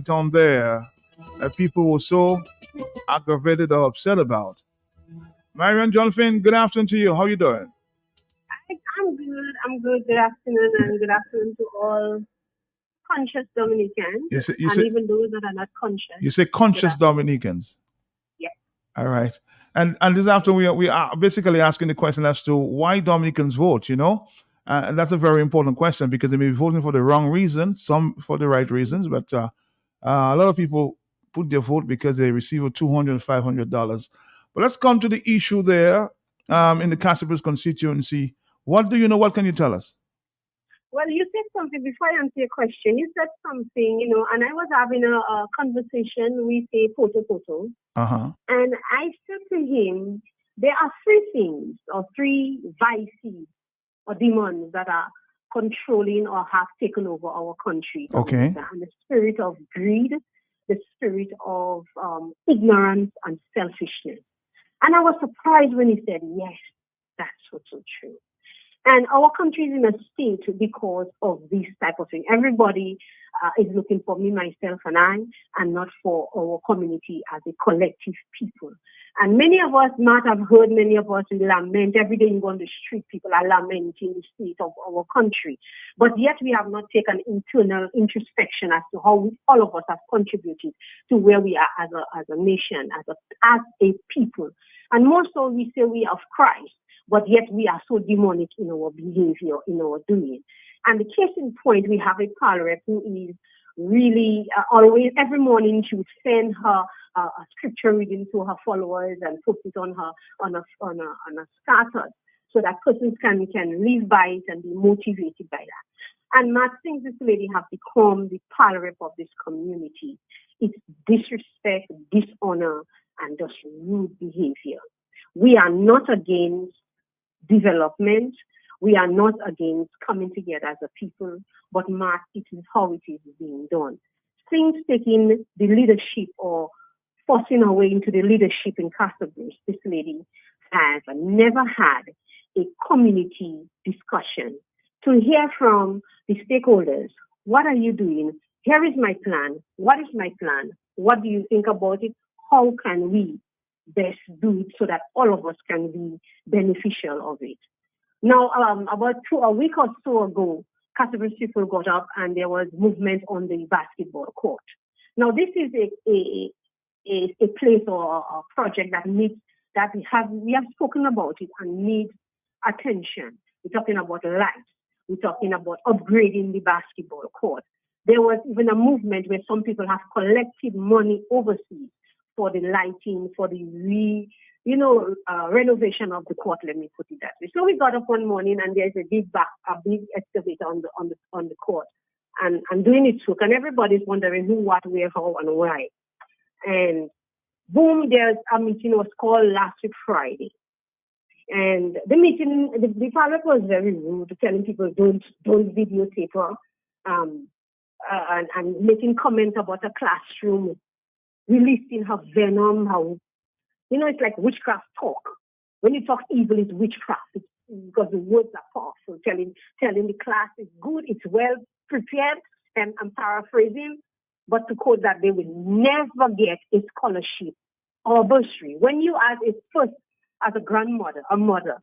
went on there that people were so aggravated or upset about. Marion Jonathan, good afternoon to you. How you doing? I'm good. I'm good. Good afternoon, and good afternoon to all conscious Dominicans, You say you and say even those that are not conscious. you say Good conscious afternoon. Dominicans. Yes. All right. And this afternoon we are basically asking the question as to why Dominicans vote. And that's a very important question because they may be voting for the wrong reason, some for the right reasons, but a lot of people put their vote because they receive a $200, $500. But let's come to the issue there in the Casablanca constituency. What do you know? What can you tell us? Well, you said something before I answer your question. You said something, and I was having a conversation with a Poto, Uh huh. and I said to him, there are three things or three vices or demons that are controlling or have taken over our country, Okay. Dominica, and the spirit of greed, the spirit of ignorance and selfishness. And I was surprised when he said, yes, that's so true. And our country is in a state because of this type of thing. Everybody is looking for me, myself, and I, and not for our community as a collective people. And many of us might have heard many of us lament. Every day you go on the street, people are lamenting the state of our country. But yet we have not taken internal introspection as to how all of us have contributed to where we are as a nation, as a people. And more so, we say we are of Christ. But yet we are so demonic in our behavior, in our doing. And the case in point, we have a parlor who is really always, every morning she would send her a scripture reading to her followers and put it on a status so that persons can live by it and be motivated by that. And Matt thinks this lady has become the parlor of this community. It's disrespect, dishonor, and just rude behavior. We are not against development. We are not against coming together as a people, but Mark, it is how it is being done. Things taking the leadership or forcing her way into the leadership in Casablanca, this lady has never had a community discussion to hear from the stakeholders. What are you doing? Here is my plan. What is my plan? What do you think about it? How can we best do it so that all of us can be beneficial of it? Now, about a week or so ago, Casablanca people got up and there was movement on the basketball court. Now, this is a place or a project that we have spoken about it and needs attention. We're talking about lights. We're talking about upgrading the basketball court. There was even a movement where some people have collected money overseas for the lighting, for the renovation of the court. Let me put it that way. So we got up one morning and there's a big excavator on the court, and doing its work, and everybody's wondering who, what, where, how, and why. And boom, there's a meeting was called last week Friday, and the meeting, the pilot was very rude, telling people don't videotape her, and making comments about a classroom, releasing her venom, how, it's like witchcraft talk. When you talk evil, it's witchcraft. It's because the words are powerful, telling the class it's good, it's well prepared, and I'm paraphrasing, but to quote that they will never get a scholarship or a bursary. When you as a grandmother, a mother,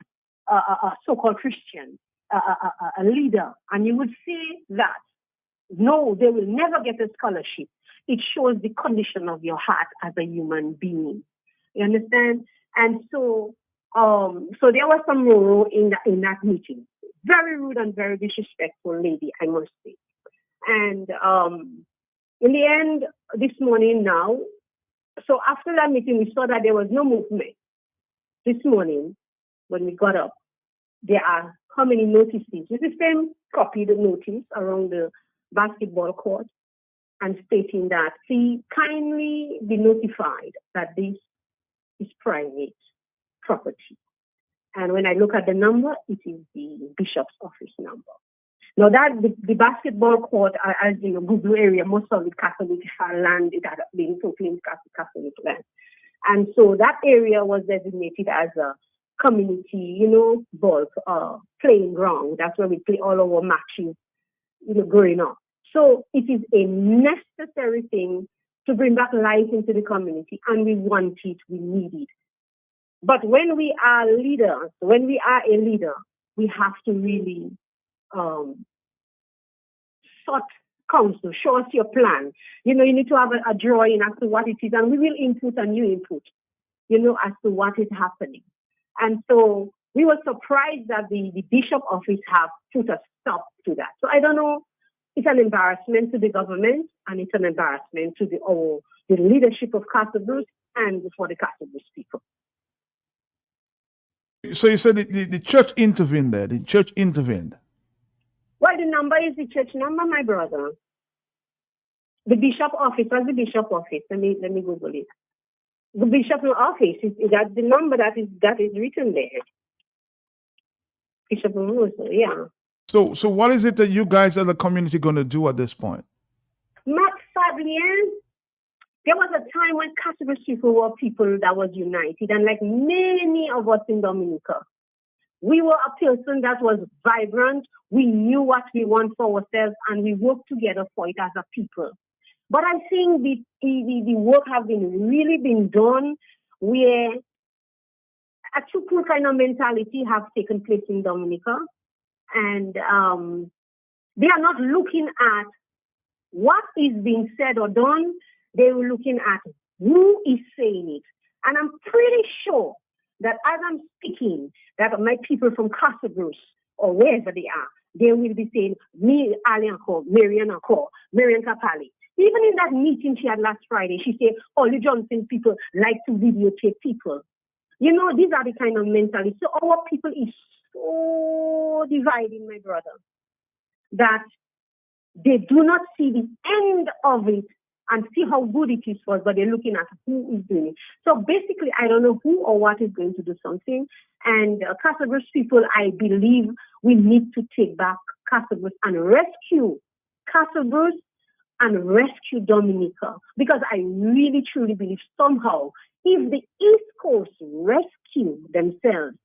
a so-called Christian, a leader, and you would say that, no, they will never get a scholarship. It shows the condition of your heart as a human being. You understand? And so there was some role in that meeting. Very rude and very disrespectful lady, I must say. And in the end, this morning now, so after that meeting, we saw that there was no movement. This morning, when we got up, there are how many notices? It's the same copy, the notice around the basketball court, and stating that please kindly be notified that this is private property. And when I look at the number, it is the bishop's office number. Now that the basketball court, as you know, Google area, most of the Catholic land, it had been totally Catholic land. And so that area was designated as a community, ball playing ground. That's where we play all our matches, growing up. So it is a necessary thing to bring back life into the community, and we want it, we need it. But when we are leaders, when we are a leader, we have to really sort counsel, show us your plan. You need to have a drawing as to what it is, and we will input and you input, as to what is happening. And so we were surprised that the bishop office have put a stop to that. So I don't know. It's an embarrassment to the government, and it's an embarrassment to the leadership of Castle Bruce and for the Castle Bruce people. So you said the church intervened there. The church intervened. Well, the number is the church number, my brother. The bishop office. What's the bishop office? Let me Google it. The bishop office is that the number that is written there. Bishop Bruce, yeah. So what is it that you guys as the community going to do at this point? Not Fabian. There was a time when Catholic people were people that was united, and like many of us in Dominica, we were a person that was vibrant. We knew what we want for ourselves, and we worked together for it as a people. But I think the work have really been done where a true kind of mentality have taken place in Dominica, and they are not looking at what is being said or done. They were looking at who is saying it. And I'm pretty sure that as I'm speaking, that my people from Castle Bruce or wherever they are, they will be saying, me, Ali Anko, Marian Kapali. Even in that meeting she had last Friday, she said, Ollie Johnson people like to videotape people. These are the kind of mentality. So our people is so divided, my brother, that they do not see the end of it and see how good it is for us, but they're looking at who is doing it. So basically, I don't know who or what is going to do something. And Castle Bruce people, I believe we need to take back Castle Bruce and rescue Castle Bruce and rescue Dominica. Because I really, truly believe somehow, if the East Coast rescue themselves,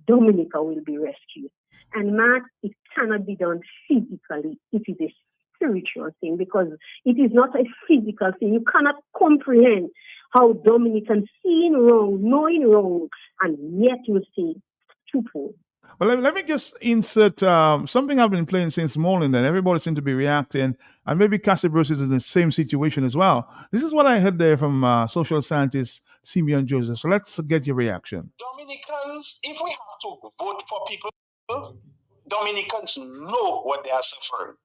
Dominica will be rescued. And Matt, it cannot be done physically. It is a spiritual thing, because it is not a physical thing. You cannot comprehend how Dominicans seeing wrong, knowing wrong, and yet you say truthful. Well, let me just insert something I've been playing since morning, and everybody seems to be reacting, and maybe Castle Bruce is in the same situation as well. This is what I heard there from social scientist Simeon Joseph. So let's get your reaction. Dominicans, if we have to vote for people, Dominicans know what they are suffering.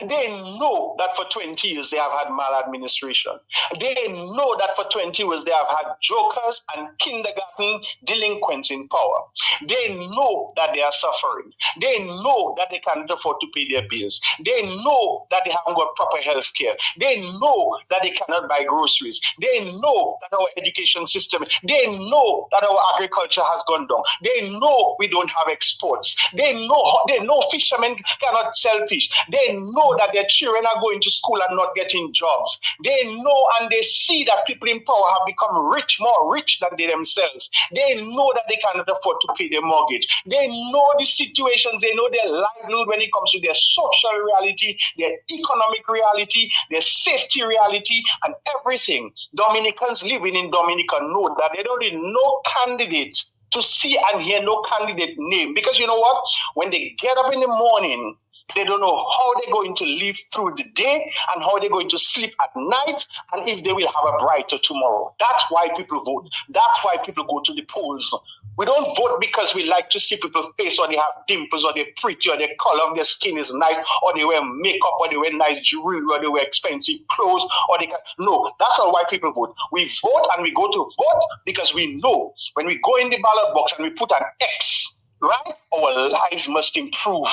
They know that for 20 years they have had maladministration. They know that for 20 years they have had jokers and kindergarten delinquents in power. They know that they are suffering. They know that they cannot afford to pay their bills. They know that they haven't got proper health care. They know that they cannot buy groceries. They know that our education system, they know that our agriculture has gone down. They know we don't have exports. They know fishermen cannot sell fish. They know that their children are going to school and not getting jobs. They know and they see that people in power have become rich, more rich than they themselves. They know that they cannot afford to pay their mortgage. They know the situations, they know their livelihood when it comes to their social reality, their economic reality, their safety reality, and everything. Dominicans living in Dominica know that they don't need no candidate to see and hear no candidate name. Because you know what? When they get up in the morning, they don't know how they're going to live through the day and how they're going to sleep at night and if they will have a brighter tomorrow. That's why people vote. That's why people go to the polls. We don't vote because we like to see people's face, or they have dimples, or they're pretty, or the color of their skin is nice, or they wear makeup, or they wear nice jewelry, or they wear expensive clothes, or they can... No, that's not why people vote. We vote and we go to vote because we know when we go in the ballot box and we put an X, right, our lives must improve.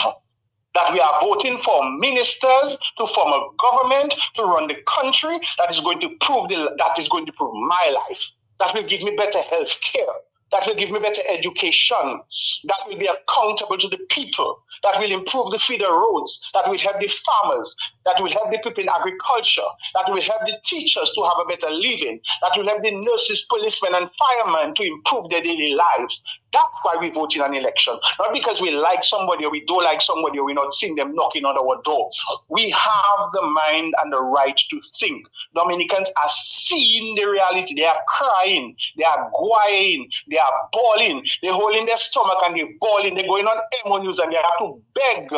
That we are voting for ministers to form a government to run the country that is going to prove my life. That will give me better health care. That will give me better education. That will be accountable to the people. That will improve the feeder roads. That will help the farmers. That will help the people in agriculture. That will help the teachers to have a better living. That will help the nurses, policemen, and firemen to improve their daily lives. That's why we vote in an election. Not because we like somebody or we don't like somebody or we're not seeing them knocking on our door. We have the mind and the right to think. Dominicans are seeing the reality. They are crying. They are crying. They are bawling. They're holding their stomach and they're bawling. They're going on MO News and they have to beg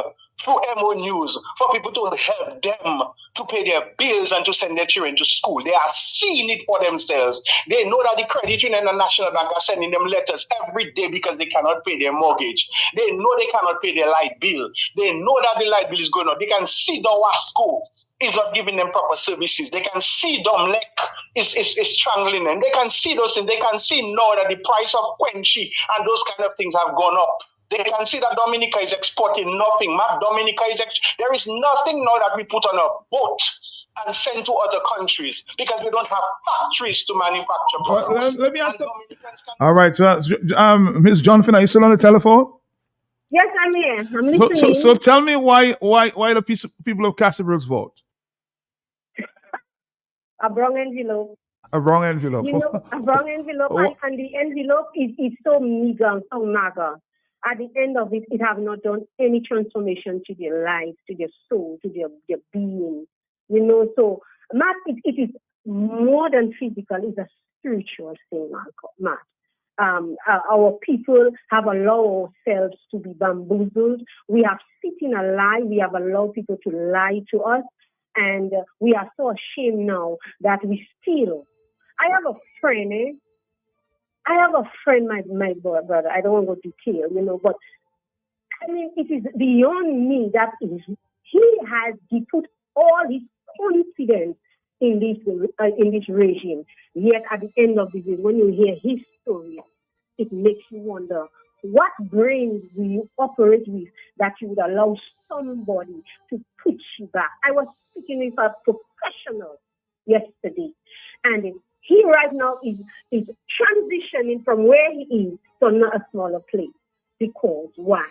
through MO News for people to help them to pay their bills and to send their children to school. They are seeing it for themselves. They know that the credit union and National Bank are sending them letters every day because they cannot pay their mortgage. They know they cannot pay their light bill. They know that the light bill is going up. They can see the WASCO is not giving them proper services. They can see Domlec is strangling them. They can see those things. They can see now that the price of Quenchy and those kind of things have gone up. They can see that Dominica is exporting nothing. Map Dominica there is nothing now that we put on a boat and send to other countries because we don't have factories to manufacture products. Let me ask them. All right, so Ms. Jonathan, are you still on the telephone? Yes, I'm here. I'm listening. So tell me why the people of Casabrooks vote? A wrong envelope. A wrong envelope. You know, a wrong envelope, and the envelope is so meager, so mager. At the end of it, it have not done any transformation to their life, to their soul, to their being. You know, so Matt, it is more than physical; it's a spiritual thing, Matt. Our people have allowed ourselves to be bamboozled. We have sitting a lie. We have allowed people to lie to us, and we are so ashamed now that we steal. I have a friend, my brother. I don't want to go detail, you know, but I mean, it is beyond me that he put all his confidence in this regime. Yet at the end of the day, when you hear his story, it makes you wonder what brains do you operate with that you would allow somebody to put you back. I was speaking with a professional yesterday, and he right now is transitioning from where he is to a smaller place. Because why?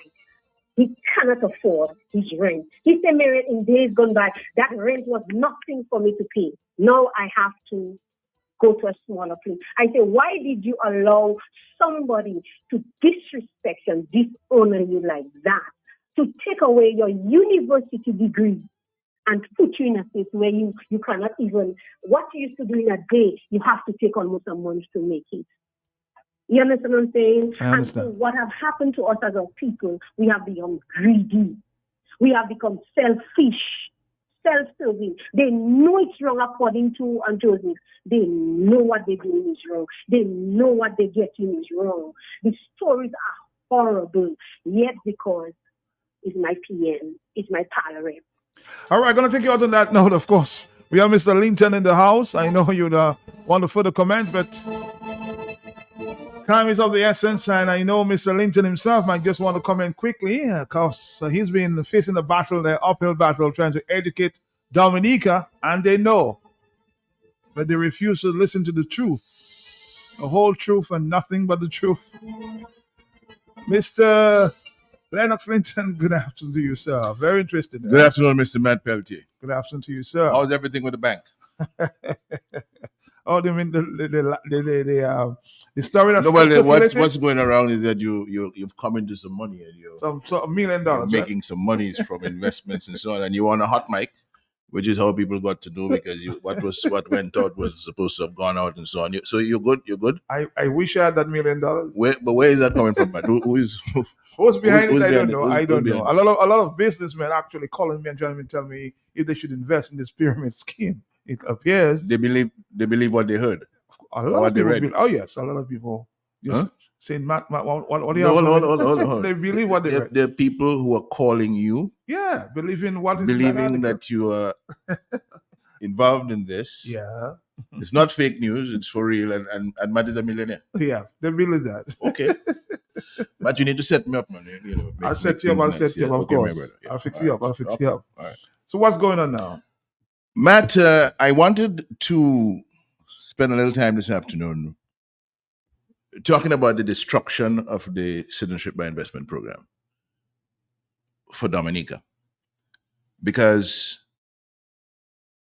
He cannot afford his rent. He said, Mary, in days gone by, that rent was nothing for me to pay. Now I have to go to a smaller place. I say, why did you allow somebody to disrespect and dishonor you like that? To take away your university degree and put you in a place where you cannot even, what you used to do in a day, you have to take almost a month to make it. You understand what I'm saying? I understand. And so what have happened to us as a people, we have become greedy. We have become selfish, self-serving. They know it's wrong according to Joseph. They know what they're doing is wrong. They know what they're getting is wrong. The stories are horrible, yet because it's my PM, it's my power rep. All right, going to take you out on that note, of course. We have Mr. Linton in the house. I know you'd want to further comment, but time is of the essence, and I know Mr. Linton himself might just want to comment quickly because he's been facing the battle, the uphill battle, trying to educate Dominica, and they know, but they refuse to listen to the truth, the whole truth and nothing but the truth. Mr. Lennox Linton, good afternoon to you, sir. Very interested. Good afternoon, Mr. Matt Peltier. Good afternoon to you, sir. How's everything with the bank? Oh, they mean the story that's what's going around is that you've come into some money and you're some $1 million, you're making some monies from investments and so on, and you want a hot mic, which is how people got to know because what went out was supposed to have gone out and so on. So you're good. You're good. I wish I had that $1 million. Where is that coming from? Who's behind it? I don't know. I don't know. A lot of businessmen actually calling me and trying to tell me if they should invest in this pyramid scheme. It appears they believe what they heard. A lot of people oh yes, a lot of people just saying, Matt, what do you have? Hold. They believe what they read. There are people who are calling you. Yeah, believing that you are involved in this. Yeah. It's not fake news, it's for real, and Matt is a millionaire. Yeah, they believe that. Okay. But you need to set me up, man. I'll set you up, of course. Yeah. I'll fix you up. All right. So what's going on now? Matt, I wanted to spend a little time this afternoon talking about the destruction of the Citizenship by Investment program for Dominica. Because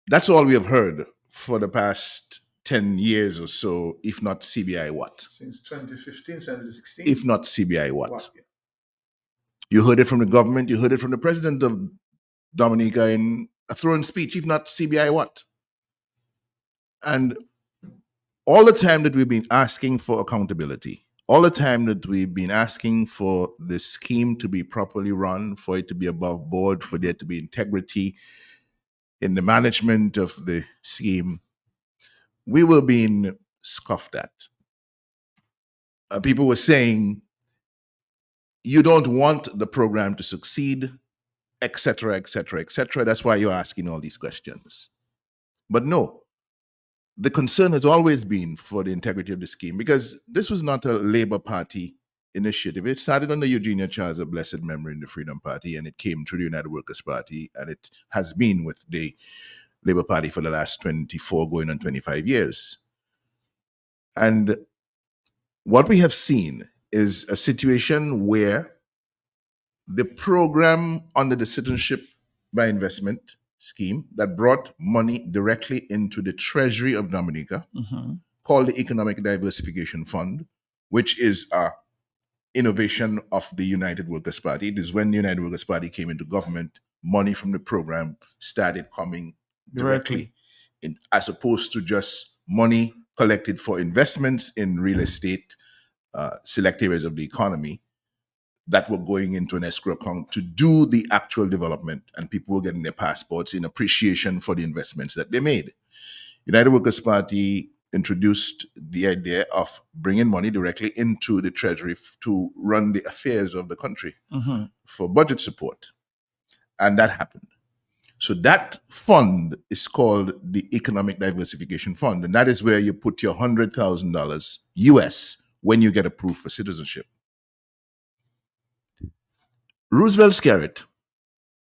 that's all we have heard for the past 10 years or so, if not CBI what? Since 2015, 2016. If not CBI what? What? You heard it from the government, you heard it from the president of Dominica in a throne speech, if not CBI what? And all the time that we've been asking for accountability, all the time that we've been asking for the scheme to be properly run, for it to be above board, for there to be integrity in the management of the scheme, we were being scoffed at. People were saying, you don't want the program to succeed, etc., etc., etc. That's why you're asking all these questions. But no, the concern has always been for the integrity of the scheme, because this was not a Labour Party initiative. It started under Eugenia Charles of blessed memory in the Freedom Party, and it came through the United Workers' Party, and it has been with the Labour Party for the last 24 going on 25 years. And what we have seen is a situation where the program under the Citizenship by Investment scheme that brought money directly into the treasury of Dominica, called the Economic Diversification Fund, which is a innovation of the United Workers' Party. It is when the United Workers' Party came into government, money from the program started coming directly in, as opposed to just money collected for investments in real estate, select areas of the economy that were going into an escrow account to do the actual development, and people were getting their passports in appreciation for the investments that they made. United Workers' Party introduced the idea of bringing money directly into the treasury to run the affairs of the country for budget support. And that happened. So that fund is called the Economic Diversification Fund. And that is where you put your $100,000 US when you get approved for citizenship. Roosevelt Skerritt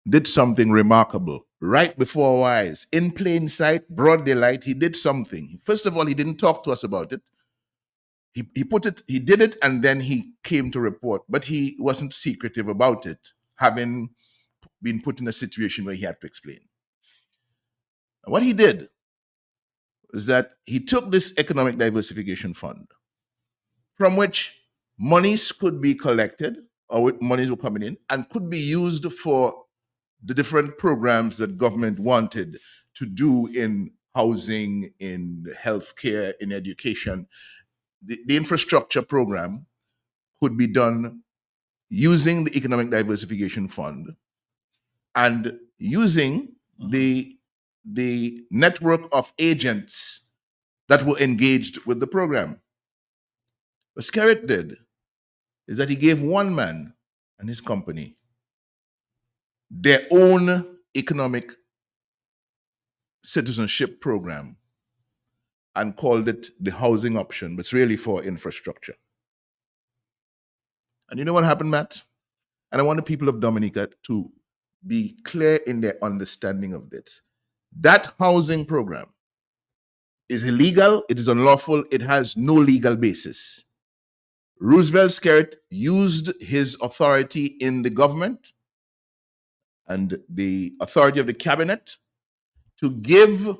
did something remarkable right before our eyes, in plain sight, broad daylight. He did something. First of all, he didn't talk to us about it. He did it, and then he came to report, but he wasn't secretive about it, having been put in a situation where he had to explain. And what he did was that he took this Economic Diversification Fund, from which monies could be collected, or monies were coming in, and could be used for the different programs that government wanted to do in housing, in healthcare, in education. The infrastructure program could be done using the Economic Diversification Fund and using the network of agents that were engaged with the program. What Skerritt did is that he gave one man and his company their own economic citizenship program and called it the housing option, but it's really for infrastructure. And you know what happened, Matt? And I want the people of Dominica to be clear in their understanding of this. That housing program is illegal, it is unlawful, it has no legal basis. Roosevelt Skerritt used his authority in the government and the authority of the cabinet to give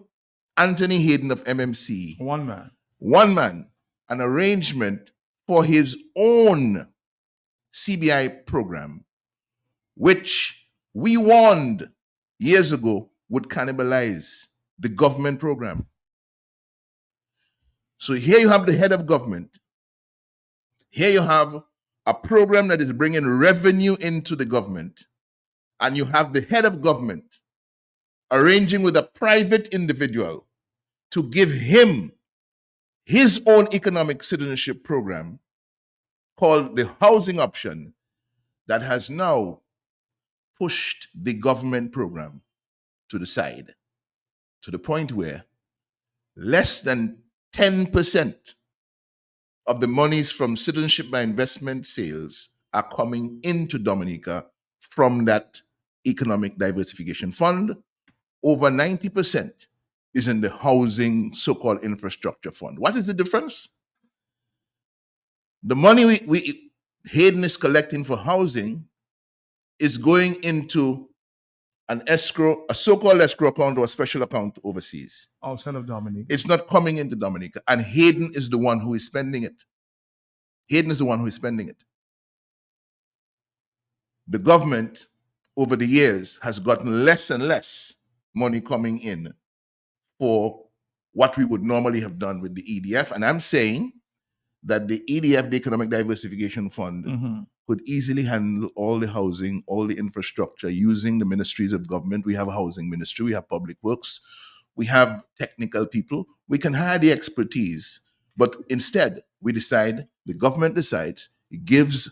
Anthony Hayden of MMC, One man, an arrangement for his own CBI program, which we warned years ago would cannibalize the government program. So here you have the head of government. Here you have a program that is bringing revenue into the government, and you have the head of government arranging with a private individual to give him his own economic citizenship program called the housing option that has now pushed the government program to the side, to the point where less than 10% of the monies from citizenship by investment sales are coming into Dominica from that Economic Diversification Fund. Over 90% is in the housing so-called infrastructure fund. What is the difference? The money Hayden is collecting for housing is going into an escrow, a so-called escrow account or a special account overseas. Outside of Dominica. It's not coming into Dominica. And Hayden is the one who is spending it. Hayden is the one who is spending it. The government, over the years, has gotten less and less money coming in for what we would normally have done with the EDF. And I'm saying that the EDF, the Economic Diversification Fund, could easily handle all the housing, all the infrastructure using the ministries of government. We have a housing ministry, we have public works, we have technical people. We can hire the expertise, but instead the government decides, it gives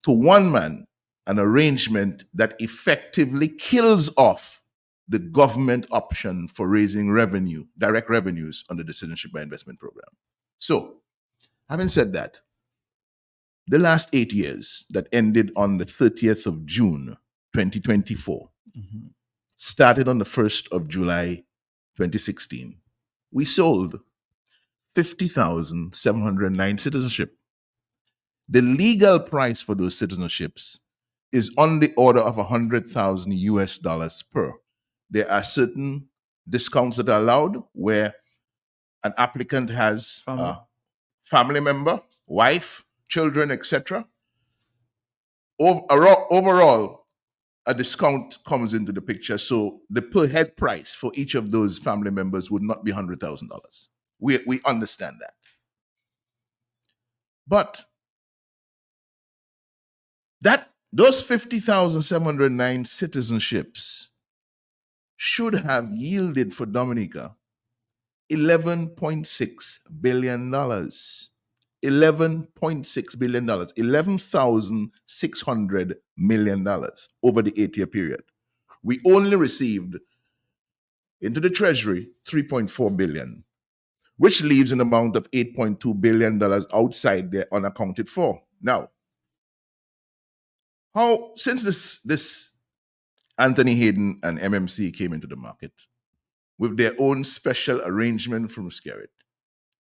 to one man an arrangement that effectively kills off the government option for raising revenue, direct revenues under the Citizenship by Investment Program. So, having said that, the last 8 years that ended on the 30th of June, 2024, started on the 1st of July, 2016, we sold 50,709 citizenship. The legal price for those citizenships is on the order of $100,000 per. There are certain discounts that are allowed where an applicant has a family member, wife, children, etc. Overall, a discount comes into the picture. So the per head price for each of those family members would not be $100,000. We understand that. But those 50,709 citizenships should have yielded for Dominica $11.6 billion. $11.6 billion, $11,600 million over the 8-year period. We only received into the Treasury $3.4 billion, which leaves an amount of $8.2 billion outside there unaccounted for. Now, since this Anthony Hayden and MMC came into the market with their own special arrangement from Skerrit,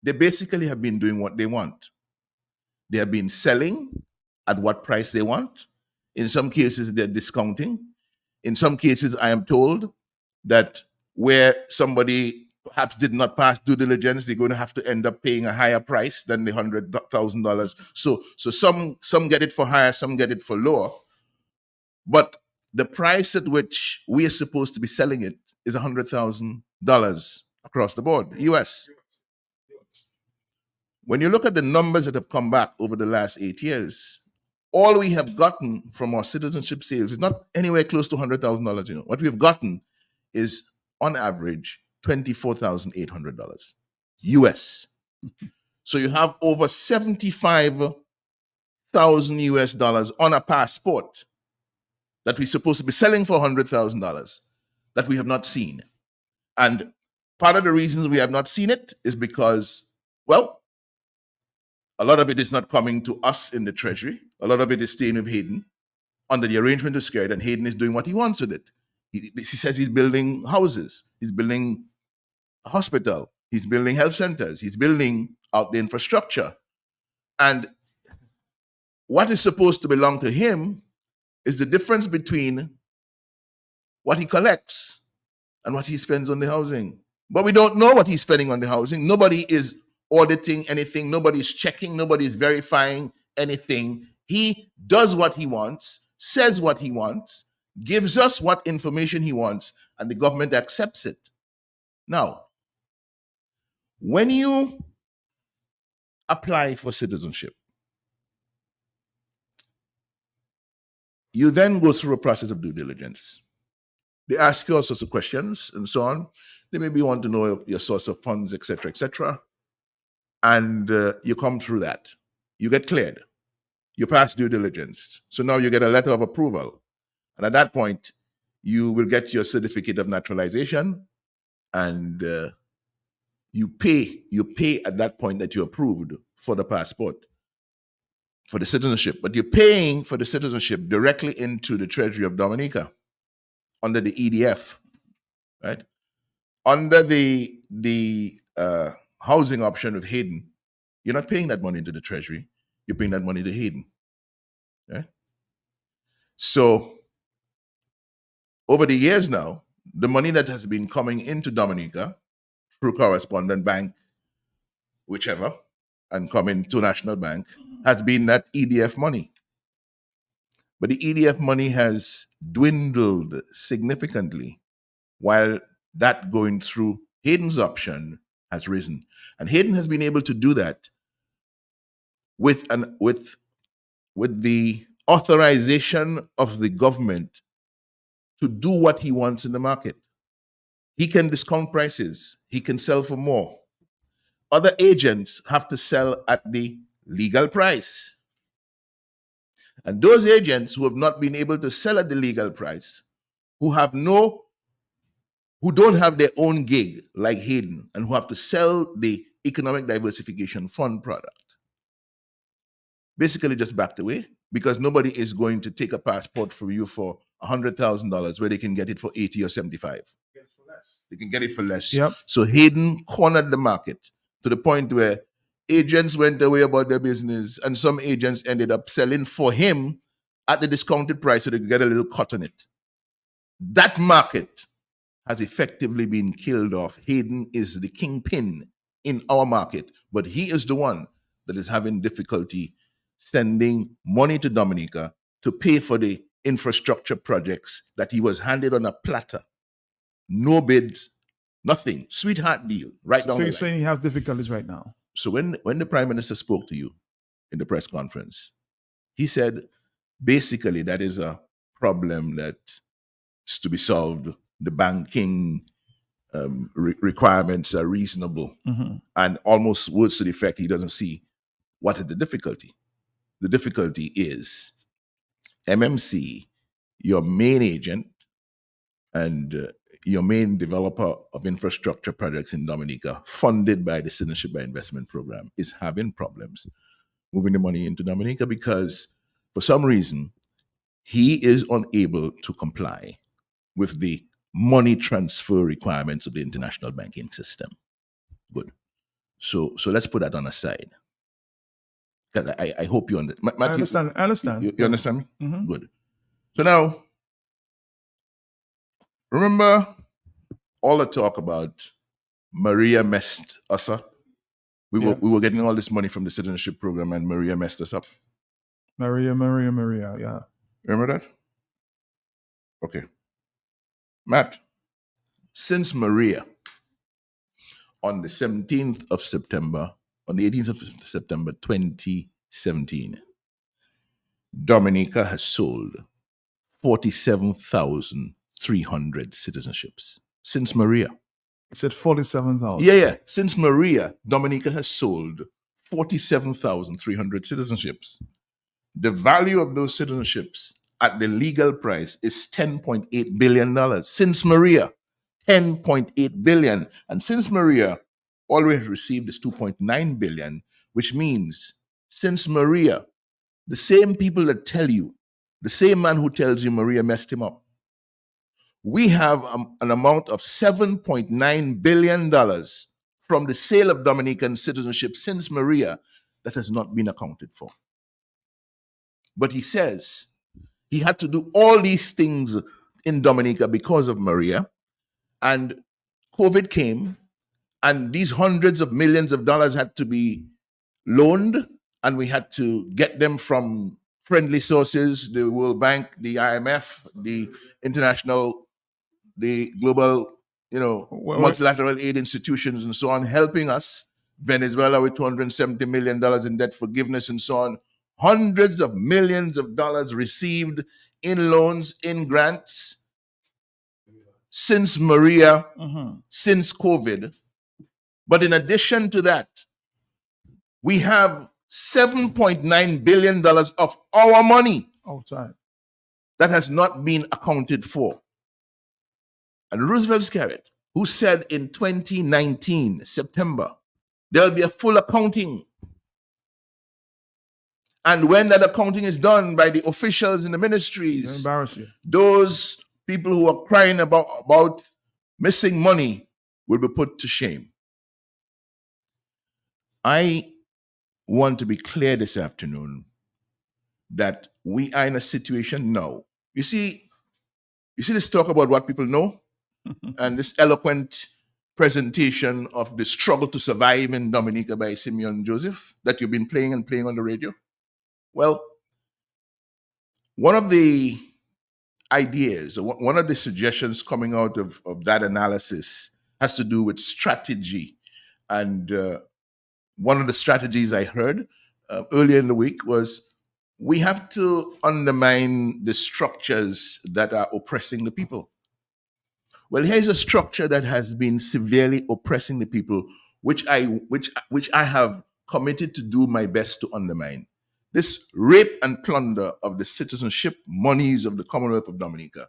they basically have been doing what they want. They have been selling at what price they want. In some cases, they're discounting. In some cases, I am told that where somebody perhaps did not pass due diligence, they're going to have to end up paying a higher price than the $100,000. So some get it for higher, some get it for lower. But the price at which we are supposed to be selling it is $100,000 across the board, US. When you look at the numbers that have come back over the last 8 years, all we have gotten from our citizenship sales is not anywhere close to $100,000. What we've gotten is, on average, $24,800 US. So you have over 75,000 US dollars on a passport that we're supposed to be selling for $100,000 that we have not seen. And part of the reasons we have not seen it is because, well, a lot of it is not coming to us in the Treasury. A lot of it is staying with Hayden under the arrangement of Skerrit, and Hayden is doing what he wants with it. He says he's building houses, he's building a hospital, he's building health centers, he's building out the infrastructure. And what is supposed to belong to him is the difference between what he collects and what he spends on the housing. But we don't know what he's spending on the housing. Nobody is auditing anything, nobody's checking, nobody's verifying anything. He does what he wants, says what he wants, gives us what information he wants, and the government accepts it. Now, when you apply for citizenship, you then go through a process of due diligence. They ask you all sorts of questions and so on. They maybe want to know your source of funds, etc., etc. And you come through that. You get cleared. You pass due diligence. So now you get a letter of approval. And at that point, you will get your certificate of naturalization, and you pay at that point that you approved for the passport, for the citizenship. But you're paying for the citizenship directly into the Treasury of Dominica under the EDF, right? Under the housing option of Hayden, you're not paying that money into the Treasury. You're paying that money to Hayden, right? So over the years now, the money that has been coming into Dominica through correspondent bank, whichever, and coming to National Bank has been that EDF money. But the EDF money has dwindled significantly, while that going through Hayden's option has risen. And Hayden has been able to do that with the authorization of the government to do what he wants in the market. He can discount prices, he can sell for more. Other agents have to sell at the legal price. And those agents who have not been able to sell at the legal price, who don't have their own gig like Hayden, and who have to sell the Economic Diversification Fund product, basically just backed away, because nobody is going to take a passport from you for $100,000 where they can get it for 80 or 75. They can get it for less. Yep. So Hayden cornered the market to the point where agents went away about their business, and some agents ended up selling for him at the discounted price so they could get a little cut on it. That market has effectively been killed off. Hayden is the kingpin in our market, but he is the one that is having difficulty sending money to Dominica to pay for the infrastructure projects that he was handed on a platter. No bids, nothing. Sweetheart deal, right down So the you're line. saying he has difficulties right now? So when the Prime Minister spoke to you in the press conference, he said, basically, that is a problem that's to be solved. The banking requirements are reasonable. And almost words to the effect, he doesn't see what is the difficulty. The difficulty is MMC, your main agent and your main developer of infrastructure projects in Dominica, funded by the Citizenship by Investment Program, is having problems moving the money into Dominica because, for some reason, he is unable to comply with the money transfer requirements of the international banking system. Good. So let's put that on a side. I hope you understand. I understand. I understand. You understand me? Mhm. Good. So now, remember all the talk about Maria messed us up? We were getting all this money from the citizenship program, and Maria messed us up. Maria, yeah. Remember that? Okay. Matt, since Maria, on the 17th of September, on the 18th of September 2017, Dominica has sold 47,300 citizenships. Since Maria. It's at 47,000. Yeah. Since Maria, Dominica has sold 47,300 citizenships. The value of those citizenships at the legal price is $10.8 billion. Since Maria, $10.8 billion. And since Maria, all we have received is $2.9 billion, which means since Maria, the same people that tell you, the same man who tells you Maria messed him up, we have an amount of $7.9 billion from the sale of Dominican citizenship since Maria that has not been accounted for. But he says he had to do all these things in Dominica because of Maria, and COVID came, and these hundreds of millions of dollars had to be loaned, and we had to get them from friendly sources, the World Bank, the IMF, the international, the global, multilateral aid institutions and so on, helping us. Venezuela with $270 million in debt forgiveness and so on. Hundreds of millions of dollars received in loans, in grants since Maria, since COVID. But in addition to that, we have $7.9 billion of our money outside that has not been accounted for. And Roosevelt Scarrett, who said in 2019, September, there'll be a full accounting. And when that accounting is done by the officials in the ministries, those people who are crying about missing money will be put to shame. I want to be clear this afternoon that we are in a situation now. You see, You see this talk about what people know and this eloquent presentation of the struggle to survive in Dominica by Simeon Joseph that you've been playing and playing on the radio. Well, one of the ideas, one of the suggestions coming out of that analysis has to do with strategy. And one of the strategies I heard earlier in the week was we have to undermine the structures that are oppressing the people. Well, here's a structure that has been severely oppressing the people, which I have committed to do my best to undermine. This rape and plunder of the citizenship monies of the Commonwealth of Dominica,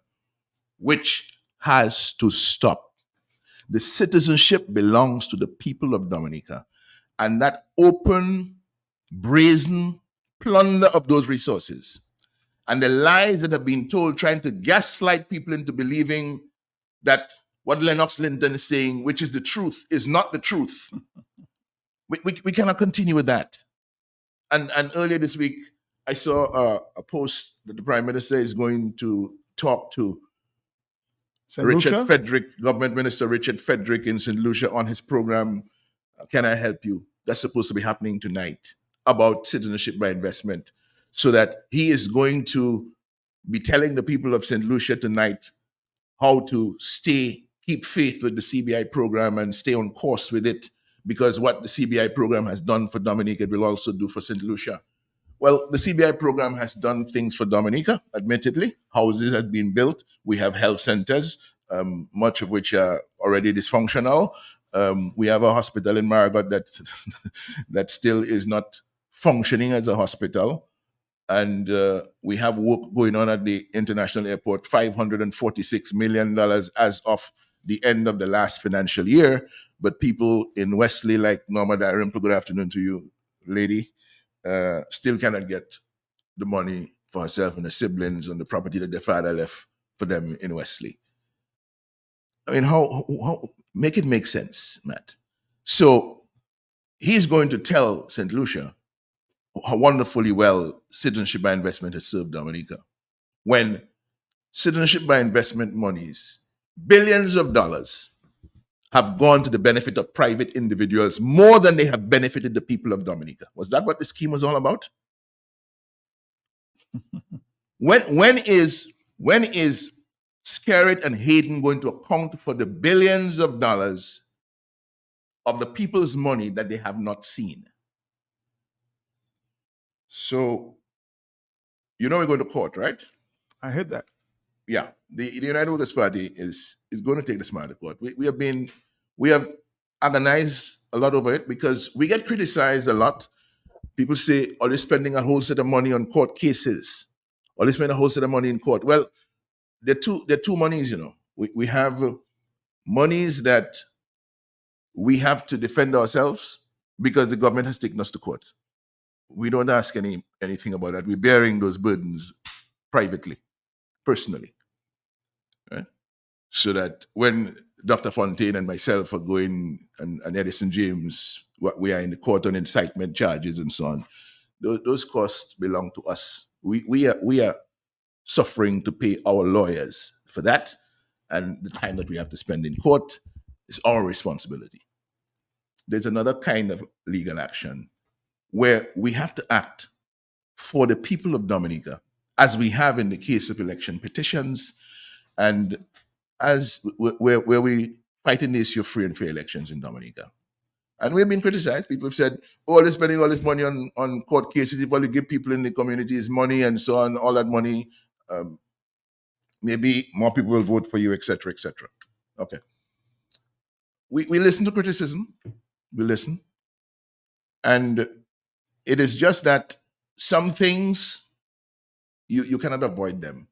which has to stop. The citizenship belongs to the people of Dominica, and that open, brazen plunder of those resources and the lies that have been told trying to gaslight people into believing that what Lennox Linton is saying, which is the truth, is not the truth. We cannot continue with that. And earlier this week, I saw a post that the Prime Minister is going to talk to St. Richard Lucia? Frederick, Government Minister Richard Frederick in St. Lucia on his program, Can I Help You? That's supposed to be happening tonight about citizenship by investment. So that he is going to be telling the people of St. Lucia tonight how to keep faith with the CBI program and stay on course with it, because what the CBI program has done for Dominica, it will also do for St. Lucia. Well, the CBI program has done things for Dominica, admittedly. Houses have been built. We have health centers, much of which are already dysfunctional. We have a hospital in Margot that still is not functioning as a hospital. And we have work going on at the international airport, $546 million as of the end of the last financial year. But people in Wesley, like Norma Dalrymple, good afternoon to you, lady, still cannot get the money for herself and her siblings on the property that their father left for them in Wesley. I mean, how make it make sense, Matt? So he's going to tell St. Lucia how wonderfully well citizenship by investment has served Dominica, when citizenship by investment monies, billions of dollars, have gone to the benefit of private individuals more than they have benefited the people of Dominica. Was that what the scheme was all about? When is Skerritt and Hayden going to account for the billions of dollars of the people's money that they have not seen? So, we're going to court, right? I heard that. Yeah, the United Workers Party is going to take this matter to court. We have agonized a lot over it because we get criticized a lot. People say, "Oh, they're spending a whole set of money on court cases. Or they spend a whole set of money in court." Well, there are two monies, We have monies that we have to defend ourselves because the government has taken us to court. We don't ask anything about that. We're bearing those burdens privately, personally. Right? So that when Dr. Fontaine and myself are going, and Edison James, we are in the court on incitement charges and so on, those costs belong to us. We are suffering to pay our lawyers for that, and the time that we have to spend in court is our responsibility. There's another kind of legal action where we have to act for the people of Dominica, as we have in the case of election petitions, and as where we fighting the issue of free and fair elections in Dominica. And we've been criticized. People have said, "Oh, they're spending all this money on court cases. If only give people in the communities money and so on, all that money, maybe more people will vote for you, etc., etc." Okay. We listen to criticism. We listen. And it is just that some things, you cannot avoid them.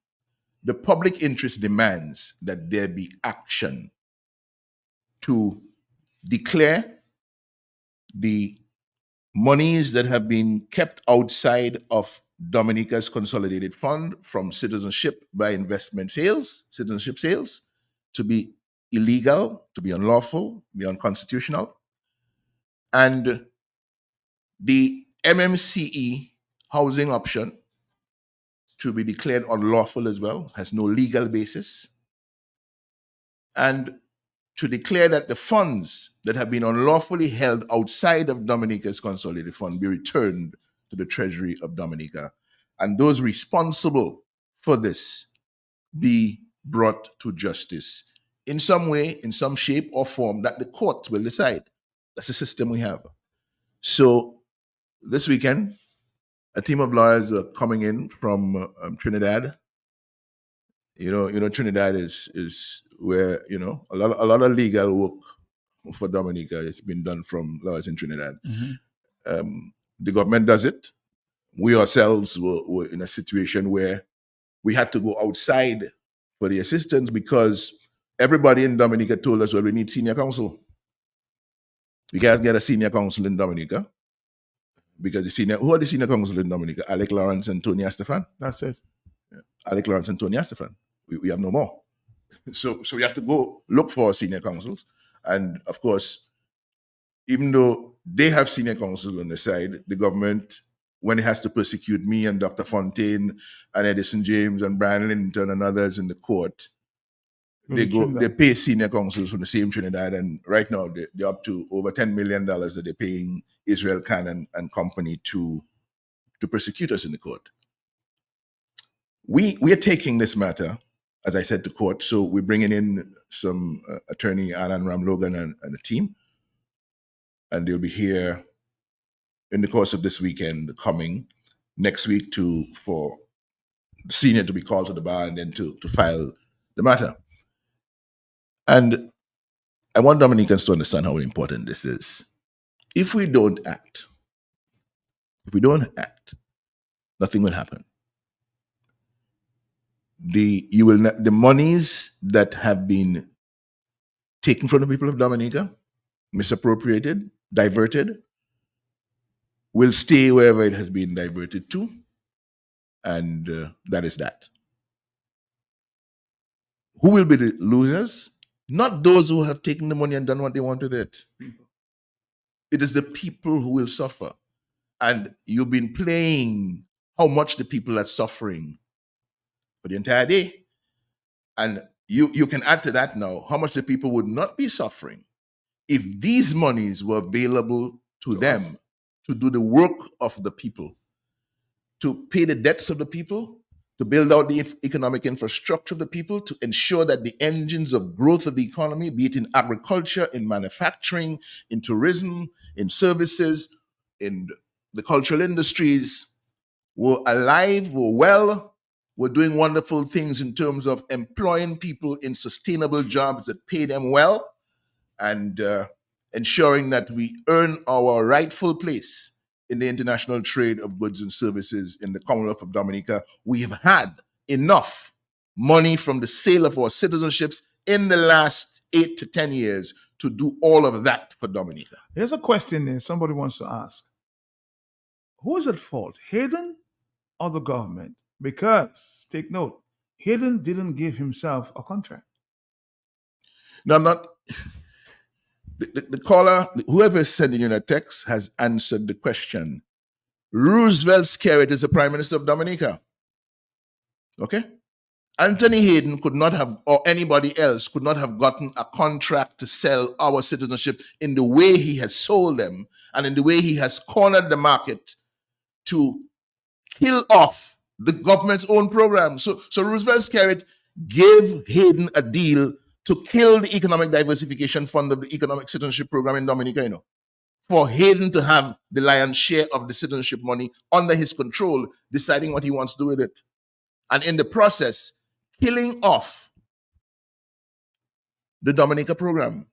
The public interest demands that there be action to declare the monies that have been kept outside of Dominica's consolidated fund from citizenship by investment sales, citizenship sales, to be illegal, to be unlawful, be unconstitutional. And the MMCE housing option to be declared unlawful as well, has no legal basis, and to declare that the funds that have been unlawfully held outside of Dominica's consolidated fund be returned to the Treasury of Dominica, and those responsible for this be brought to justice in some way, in some shape or form that the court will decide. That's the system we have. So this weekend, a team of lawyers are coming in from Trinidad. Trinidad is where a lot of legal work for Dominica. It's been done from lawyers in Trinidad. The government does it. We ourselves were in a situation where we had to go outside for the assistance because everybody in Dominica told us, well, we need senior counsel. We can't get a senior counsel in Dominica because who are the senior counsel in Dominica? Alec Lawrence and Tony Estefan. That's it. Yeah. Alec Lawrence and Tony Estefan. We have no more. So we have to go look for senior counsels. And of course, even though they have senior counsels on the side, the government, when it has to persecute me and Dr. Fontaine and Edison James and Brian Linton and others in the court, they pay senior counsels from the same Trinidad, and right now they're up to over $10 million that they're paying Israel Khan and company to persecute us in the court. We are taking this matter, as I said, to court. So we're bringing in some attorney Alan Ram-Logan and a team, and they'll be here in the course of this weekend, coming next week for the senior to be called to the bar and then to file the matter. And I want Dominicans to understand how important this is. If we don't act, nothing will happen. The monies that have been taken from the people of Dominica, misappropriated, diverted, will stay wherever it has been diverted to, and that is that. Who will be the losers? Not those who have taken the money and done what they want with it. It is the people who will suffer. And you've been playing how much the people are suffering for the entire day. And you can add to that now how much the people would not be suffering if these monies were available to them to do the work of the people, to pay the debts of the people, to build out the economic infrastructure of the people, to ensure that the engines of growth of the economy, be it in agriculture, in manufacturing, in tourism, in services, in the cultural industries, were alive, were well, were doing wonderful things in terms of employing people in sustainable jobs that pay them well, and ensuring that we earn our rightful place in the international trade of goods and services in the Commonwealth of Dominica. We have had enough money from the sale of our citizenships in the last 8 to 10 years to do all of that for Dominica. Here's a question there somebody wants to ask. Who is at fault, Hayden or the government? Because, take note, Hayden didn't give himself a contract. No, I'm not. The caller, whoever is sending you that text, has answered the question. Roosevelt Skerrit is the Prime Minister of Dominica. Okay? Anthony Hayden could not have, or anybody else could not have gotten a contract to sell our citizenship in the way he has sold them and in the way he has cornered the market to kill off the government's own program. So Roosevelt Skerrit gave Hayden a deal to kill the Economic Diversification Fund of the Economic Citizenship Program in Dominica, for Hayden to have the lion's share of the citizenship money under his control, deciding what he wants to do with it. And in the process, killing off the Dominica program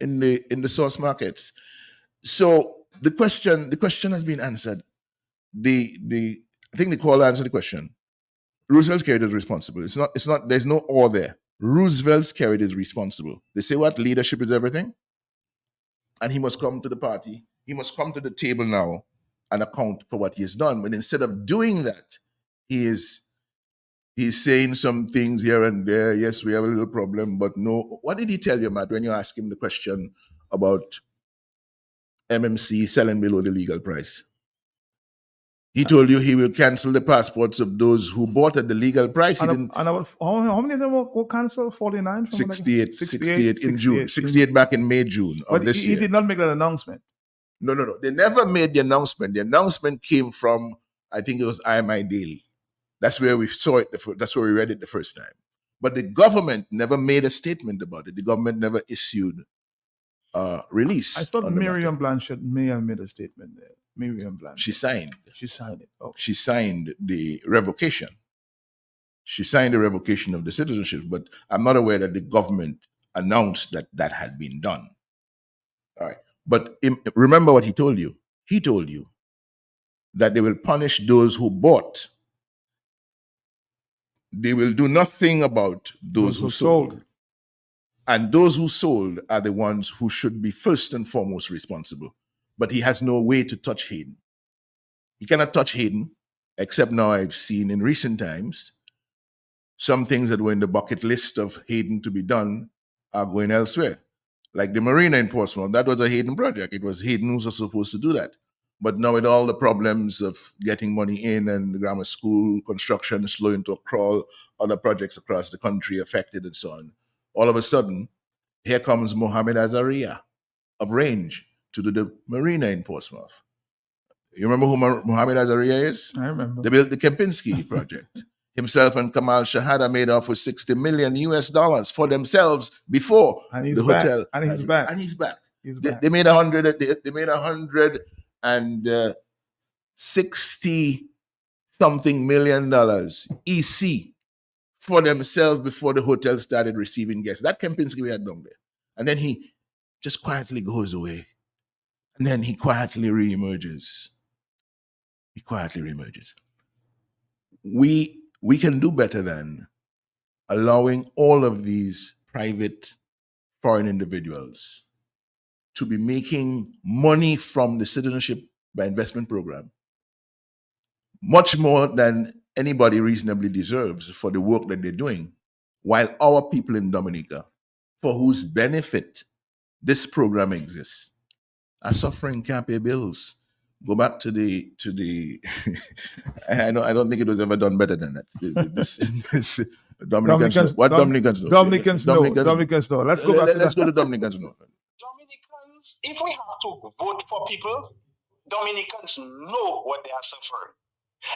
in the source markets. So the question has been answered. I think the caller answered the question. Roosevelt Skerrit is responsible. It's not, there's no or there. Roosevelt Skerrit is responsible. They say what? Leadership is everything. And he must come to the party. He must come to the table now and account for what he has done. But instead of doing that, he's saying some things here and there. Yes, we have a little problem, but no. What did he tell you, Matt, when you asked him the question about MMC selling below the legal price? He told you he will cancel the passports of those who bought at the legal price. He didn't. And about, how many of them were canceled? 49? 68 in June. 68 back in May, June of But this he year. did not make that announcement. No. They never made the announcement. The announcement came from, I think it was IMI Daily. That's where we saw it. That's where we read it the first time. But the government never made a statement about it. The government never issued a release. I thought on the Miriam matter. Blanchard may have made a statement there. Miriam Blanchard. She signed. She signed it. Okay. She signed the revocation. She signed the revocation of the citizenship, but I'm not aware that the government announced that that had been done. All right. But remember what he told you. He told you that they will punish those who bought. They will do nothing about those who sold. And those who sold are the ones who should be first and foremost responsible. But he has no way to touch Hayden. He cannot touch Hayden, except now I've seen in recent times some things that were in the bucket list of Hayden to be done are going elsewhere. Like the marina in Portsmouth, that was a Hayden project. It was Hayden who was supposed to do that. But now with all the problems of getting money in and the grammar school construction is slowing to a crawl, other projects across the country affected and so on, all of a sudden, here comes Mohammed Azaria of Range to do the marina in Portsmouth. You remember who Mohammed Azaria is? I remember. They built the Kempinski project. Himself and Kamal Shahada made off with $60 million US for themselves before the hotel. And he's back. And he's back. He's back. They made 100. They made 160 something million dollars EC for themselves before the hotel started receiving guests. That Kempinski we had down there, and then he just quietly goes away, and then he quietly reemerges. He quietly reemerges. We can do better than allowing all of these private foreign individuals to be making money from the citizenship by investment program, much more than anybody reasonably deserves for the work that they're doing, while our people in Dominica, for whose benefit this program exists, are suffering, can't pay bills. Go back to the I don't think it was ever done better than that. Dominicans know. Dominicans know. Let's go back. Let's go to Dominicans know. Dominicans, if we have to vote for people, Dominicans know what they are suffering.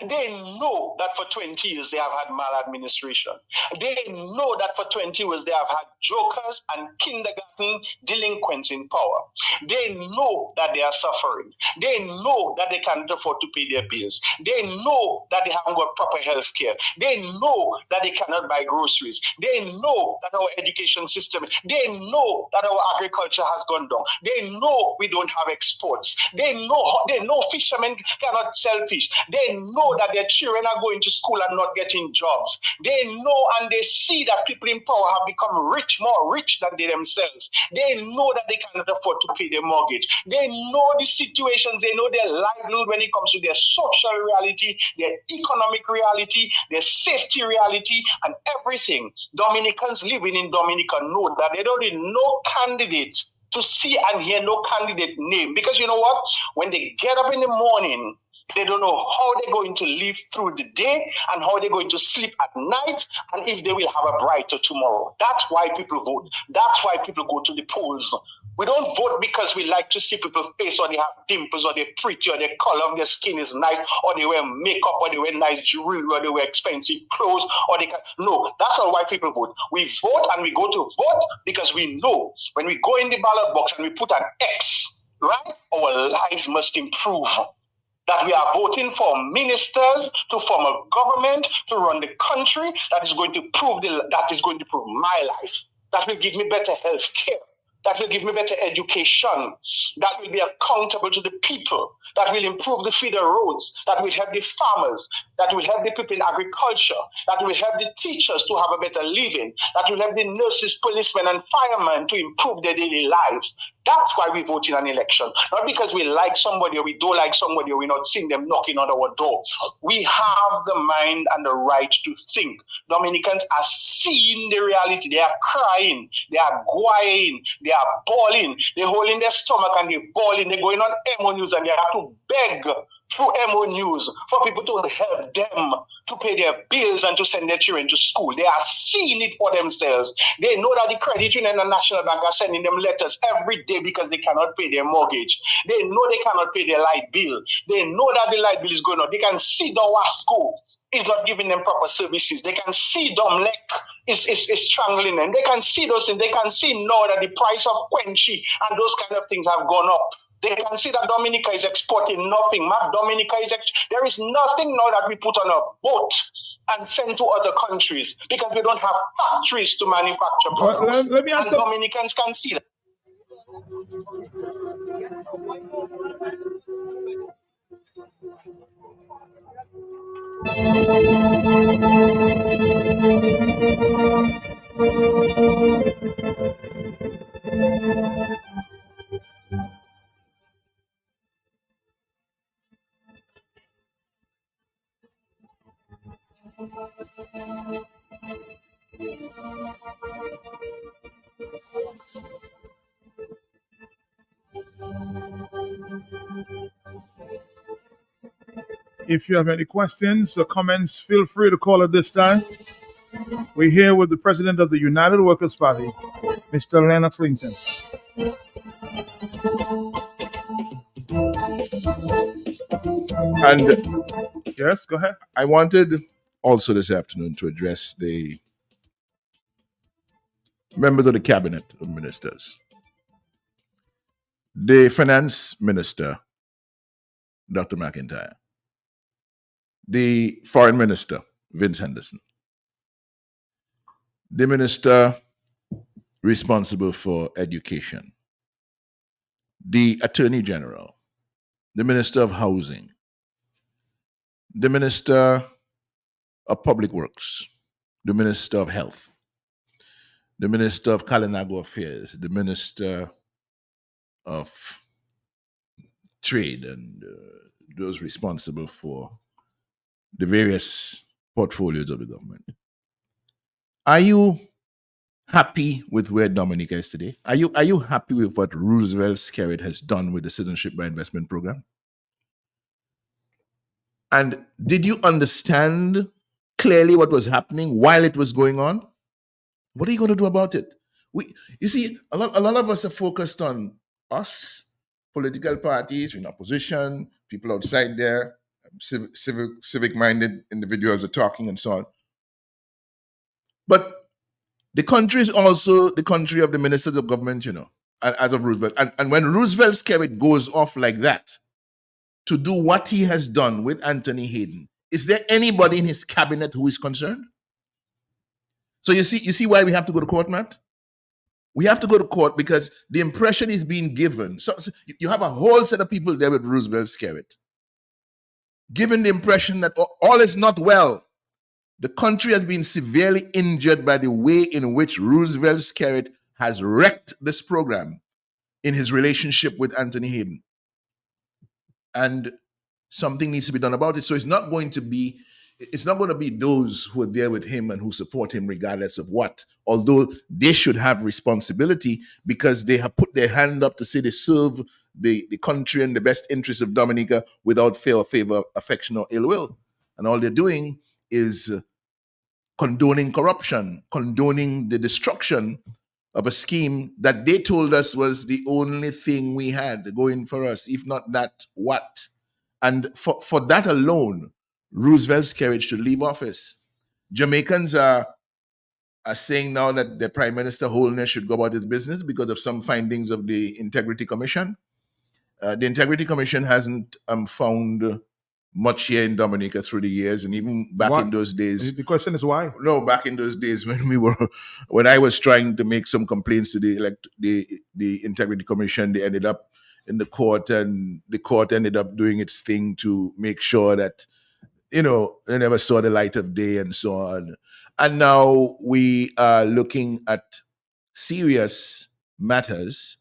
They know that for 20 years they have had maladministration. They know that for 20 years they have had jokers and kindergarten delinquents in power. They know that they are suffering. They know that they can't afford to pay their bills. They know that they haven't got proper health care. They know that they cannot buy groceries. They know that our education system, they know that our agriculture has gone down. They know we don't have exports. They know fishermen cannot sell fish. They know that their children are going to school and not getting jobs. They know and they see that people in power have become rich, more rich than they themselves. They know that they cannot afford to pay their mortgage. They know the situations, they know their livelihood when it comes to their social reality, their economic reality, their safety reality, and everything. Dominicans living in Dominica know that they don't need no candidate to see and hear no candidate name. Because you know what? When they get up in the morning, they don't know how they're going to live through the day and how they're going to sleep at night and if they will have a brighter tomorrow. That's why people vote. That's why people go to the polls. We don't vote because we like to see people's face or they have dimples or they're pretty or their color of their skin is nice or they wear makeup or they wear nice jewelry or they wear expensive clothes or they can. No, that's not why people vote. We vote and we go to vote because we know when we go in the ballot box and we put an X, right, our lives must improve. That we are voting for ministers to form a government to run the country that is going to prove my life. That will give me better health care. That will give me better education. That will be accountable to the people. That will improve the feeder roads. That will help the farmers. That will help the people in agriculture. That will help the teachers to have a better living. That will help the nurses, policemen, and firemen to improve their daily lives. That's why we vote in an election. Not because we like somebody or we don't like somebody or we're not seeing them knocking on our door. We have the mind and the right to think. Dominicans are seeing the reality. They are crying. They are crying. They They are bawling. They're holding their stomach and they're bawling. They're going on MO News and they have to beg through MO News for people to help them to pay their bills and to send their children to school. They are seeing it for themselves. They know that the credit union and National Bank are sending them letters every day because they cannot pay their mortgage. They know they cannot pay their light bill. They know that the light bill is going up. They can see the WASCO is not giving them proper services. They can see Domlec is strangling them. They can see those things. They can see now that the price of Quenchy and those kind of things have gone up. They can see that Dominica is exporting nothing. Dominica is there is nothing now that we put on a boat and send to other countries because we don't have factories to manufacture products. Let me ask and Dominicans can see that. If you have any questions or comments, feel free to call at this time. We're here with the president of the United Workers' Party, Mr. Lennox Linton. And yes, go ahead. I wanted also this afternoon to address the members of the cabinet of ministers. The finance minister, Dr. McIntyre. The foreign minister, Vince Henderson. The minister responsible for education. The attorney general. The minister of housing. The minister of public works. The minister of health. The minister of Kalinago affairs. The minister of trade and those responsible for the various portfolios of the government. Are you happy with where Dominica is today? Are you happy with what Roosevelt Skerrit has done with the Citizenship by Investment program? And did you understand clearly what was happening while it was going on? What are you going to do about it? You see, a lot of us are focused on us, political parties in opposition, people outside there, civic-minded individuals are talking and so on. But the country is also the country of the ministers of government, as of Roosevelt. And when Roosevelt Skerrit goes off like that to do what he has done with Anthony Hayden, is there anybody in his cabinet who is concerned? So you see why we have to go to court, Matt? We have to go to court because the impression is being given. So you have a whole set of people there with Roosevelt Skerrit, given the impression that all is not well. The country has been severely injured by the way in which Roosevelt Skerrit has wrecked this program in his relationship with Anthony Hayden. And something needs to be done about it. So it's not going to be those who are there with him and who support him regardless of what, although they should have responsibility because they have put their hand up to say they serve the country and the best interests of Dominica without fear or favor, affection or ill will. And all they're doing is condoning corruption, condoning the destruction of a scheme that they told us was the only thing we had going for us. If not that, what? And for that alone, Roosevelt Skerrit should leave office. Jamaicans are saying now that the Prime Minister Holness should go about his business because of some findings of the Integrity Commission. The Integrity Commission hasn't found much here in Dominica through the years, and even back in those days. The question is why? No, back in those days when I was trying to make some complaints to the Integrity Commission, they ended up in the court, and the court ended up doing its thing to make sure that they never saw the light of day and so on. And now we are looking at serious matters,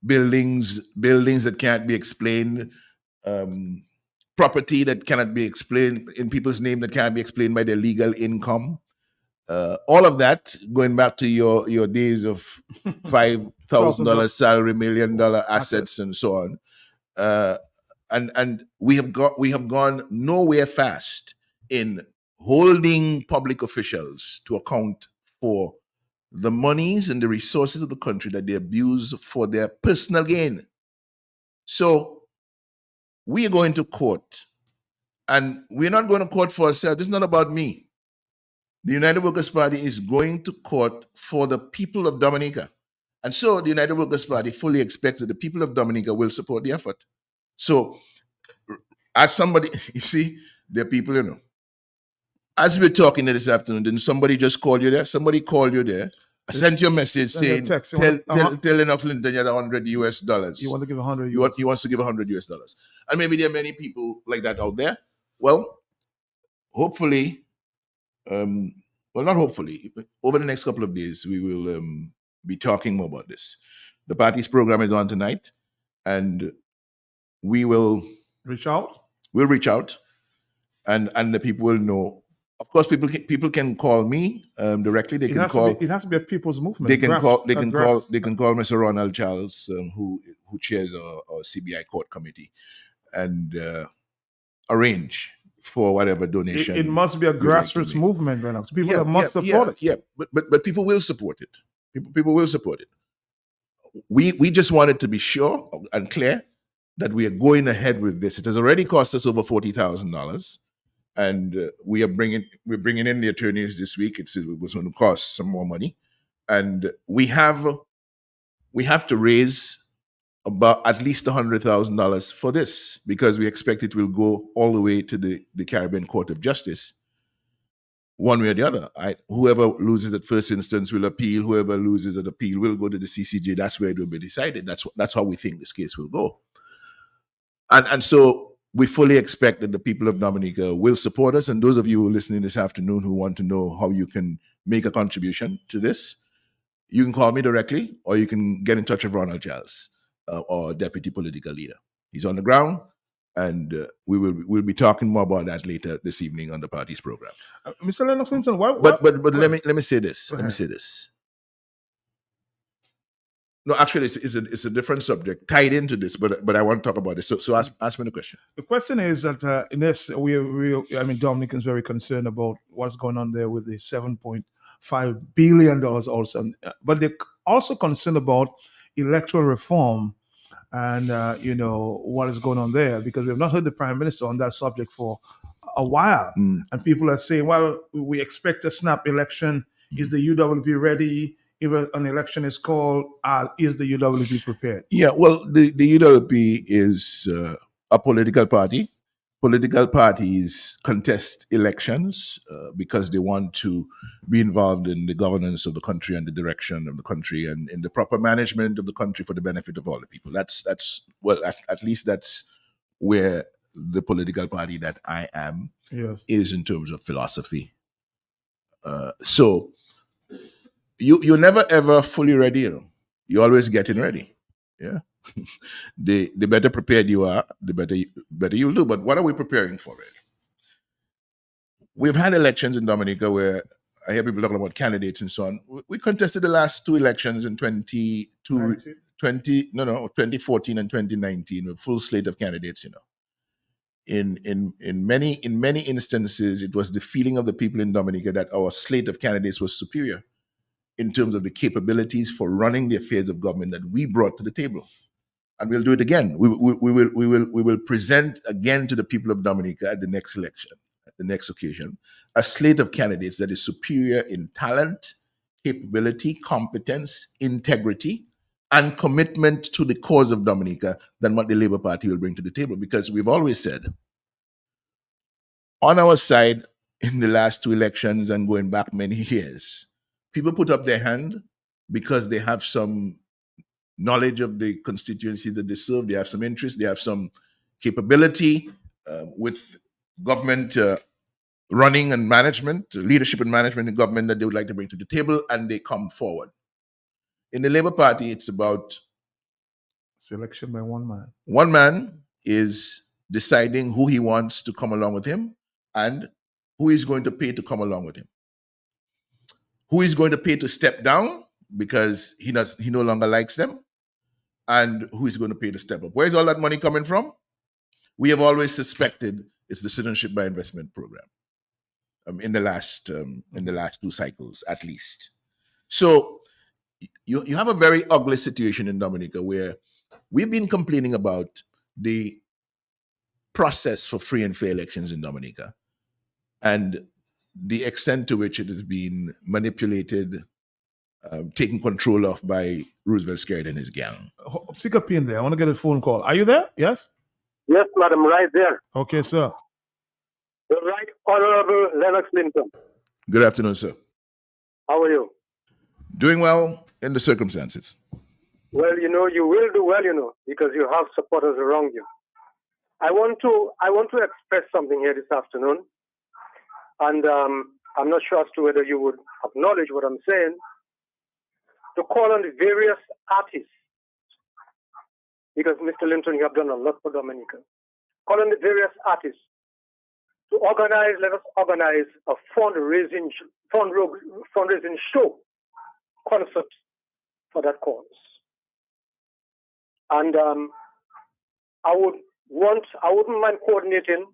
buildings that can't be explained, property that cannot be explained in people's name that can't be explained by their legal income, All of that going back to your days of $5,000 salary, $1 million assets, and so on. And we have gone nowhere fast in holding public officials to account for the monies and the resources of the country that they abuse for their personal gain. So we are going to court, and we're not going to court for ourselves. This is not about me. The United Workers' Party is going to court for the people of Dominica. And so the United Workers' Party fully expects that the people of Dominica will support the effort. So as somebody, you see, there are people, as we're talking this afternoon, didn't somebody just call you there? Somebody called you there. I sent you a message saying, tell Enoch Clinton you had $100. You want to give 100 He wants to give $100. And maybe there are many people like that out there. Well, hopefully, well, not hopefully, over the next couple of days, we will be talking more about this. The party's program is on tonight, and we will reach out. We'll reach out, and the people will know. Of course, people can call me directly. They can call. It has to be a people's movement. They can call. They can call Mr. Ronald Charles, who chairs our CBI court committee, and arrange for whatever donation. It must be a grassroots movement, right now. So people must support it. Yeah, but people will support it. People will support it. We just wanted to be sure and clear that we are going ahead with this. It has already cost us over $40,000, and we're bringing in the attorneys this week. It was going to cost some more money, and we have to raise about at least $100,000 for this, because we expect it will go all the way to the Caribbean Court of Justice, one way or the other. Whoever loses at first instance will appeal. Whoever loses at appeal will go to the CCJ. That's where it will be decided. That's how we think this case will go. And so we fully expect that the people of Dominica will support us. And those of you who are listening this afternoon who want to know how you can make a contribution to this, you can call me directly, or you can get in touch with Ronald Giles, our deputy political leader. He's on the ground, and we'll be talking more about that later this evening on the party's program. Mr. Lennox Linton, why? But let me say this. Let me say this. No, actually, it's a different subject tied into this, but I want to talk about this. So ask me the question. The question is that in this, Dominicans very concerned about what's going on there with the $7.5 billion also, but they're also concerned about electoral reform and what is going on there, because we have not heard the Prime Minister on that subject for a while, and people are saying, well, we expect a snap election. Is the UWP ready? If an election is called, is the UWP prepared? Yeah, well, the UWP is a political party. Political parties contest elections because they want to be involved in the governance of the country and the direction of the country and in the proper management of the country for the benefit of all the people. That's at least that's where the political party that I am is in terms of philosophy. So you're never ever fully ready. You're always getting ready. Yeah. The better prepared you are, the better you'll do. But what are we preparing for, really? We've had elections in Dominica where I hear people talking about candidates and so on. We contested the last two elections in 2014 and 2019 with full slate of candidates. In many instances, it was the feeling of the people in Dominica that our slate of candidates was superior in terms of the capabilities for running the affairs of government that we brought to the table. And we'll do it again. We will present again to the people of Dominica at the next election, at the next occasion, a slate of candidates that is superior in talent, capability, competence, integrity, and commitment to the cause of Dominica than what the Labour Party will bring to the table. Because we've always said, on our side, in the last two elections and going back many years, people put up their hand because they have some knowledge of the constituency that they serve, they have some interest, they have some capability with government running and management, leadership and management in government that they would like to bring to the table, and they come forward. In the Labour Party, it's about selection by one man. One man is deciding who he wants to come along with him and who he's going to pay to come along with him. who is going to pay to step down because he no longer likes them, and who is going to pay to step up. Where is all that money coming from? We have always suspected it's the Citizenship by Investment program in the last 2 cycles at least. So you have a very ugly situation in Dominica where we've been complaining about the process for free and fair elections in Dominica and the extent to which it has been manipulated, taken control of by Roosevelt Scared and his gang. Stick a pin there. I want to get a phone call. Are you there? Yes? Yes, madam, right there. Okay, sir. The Right Honorable Lennox Linton. Good afternoon, sir. How are you? Doing well in the circumstances. Well, you will do well, because you have supporters around you. I want to express something here this afternoon, and I'm not sure as to whether you would acknowledge what I'm saying, to call on the various artists, because Mr. Linton, you have done a lot for Dominica. Call on the various artists to let us organize a fundraising show, concert for that cause. And I wouldn't mind coordinating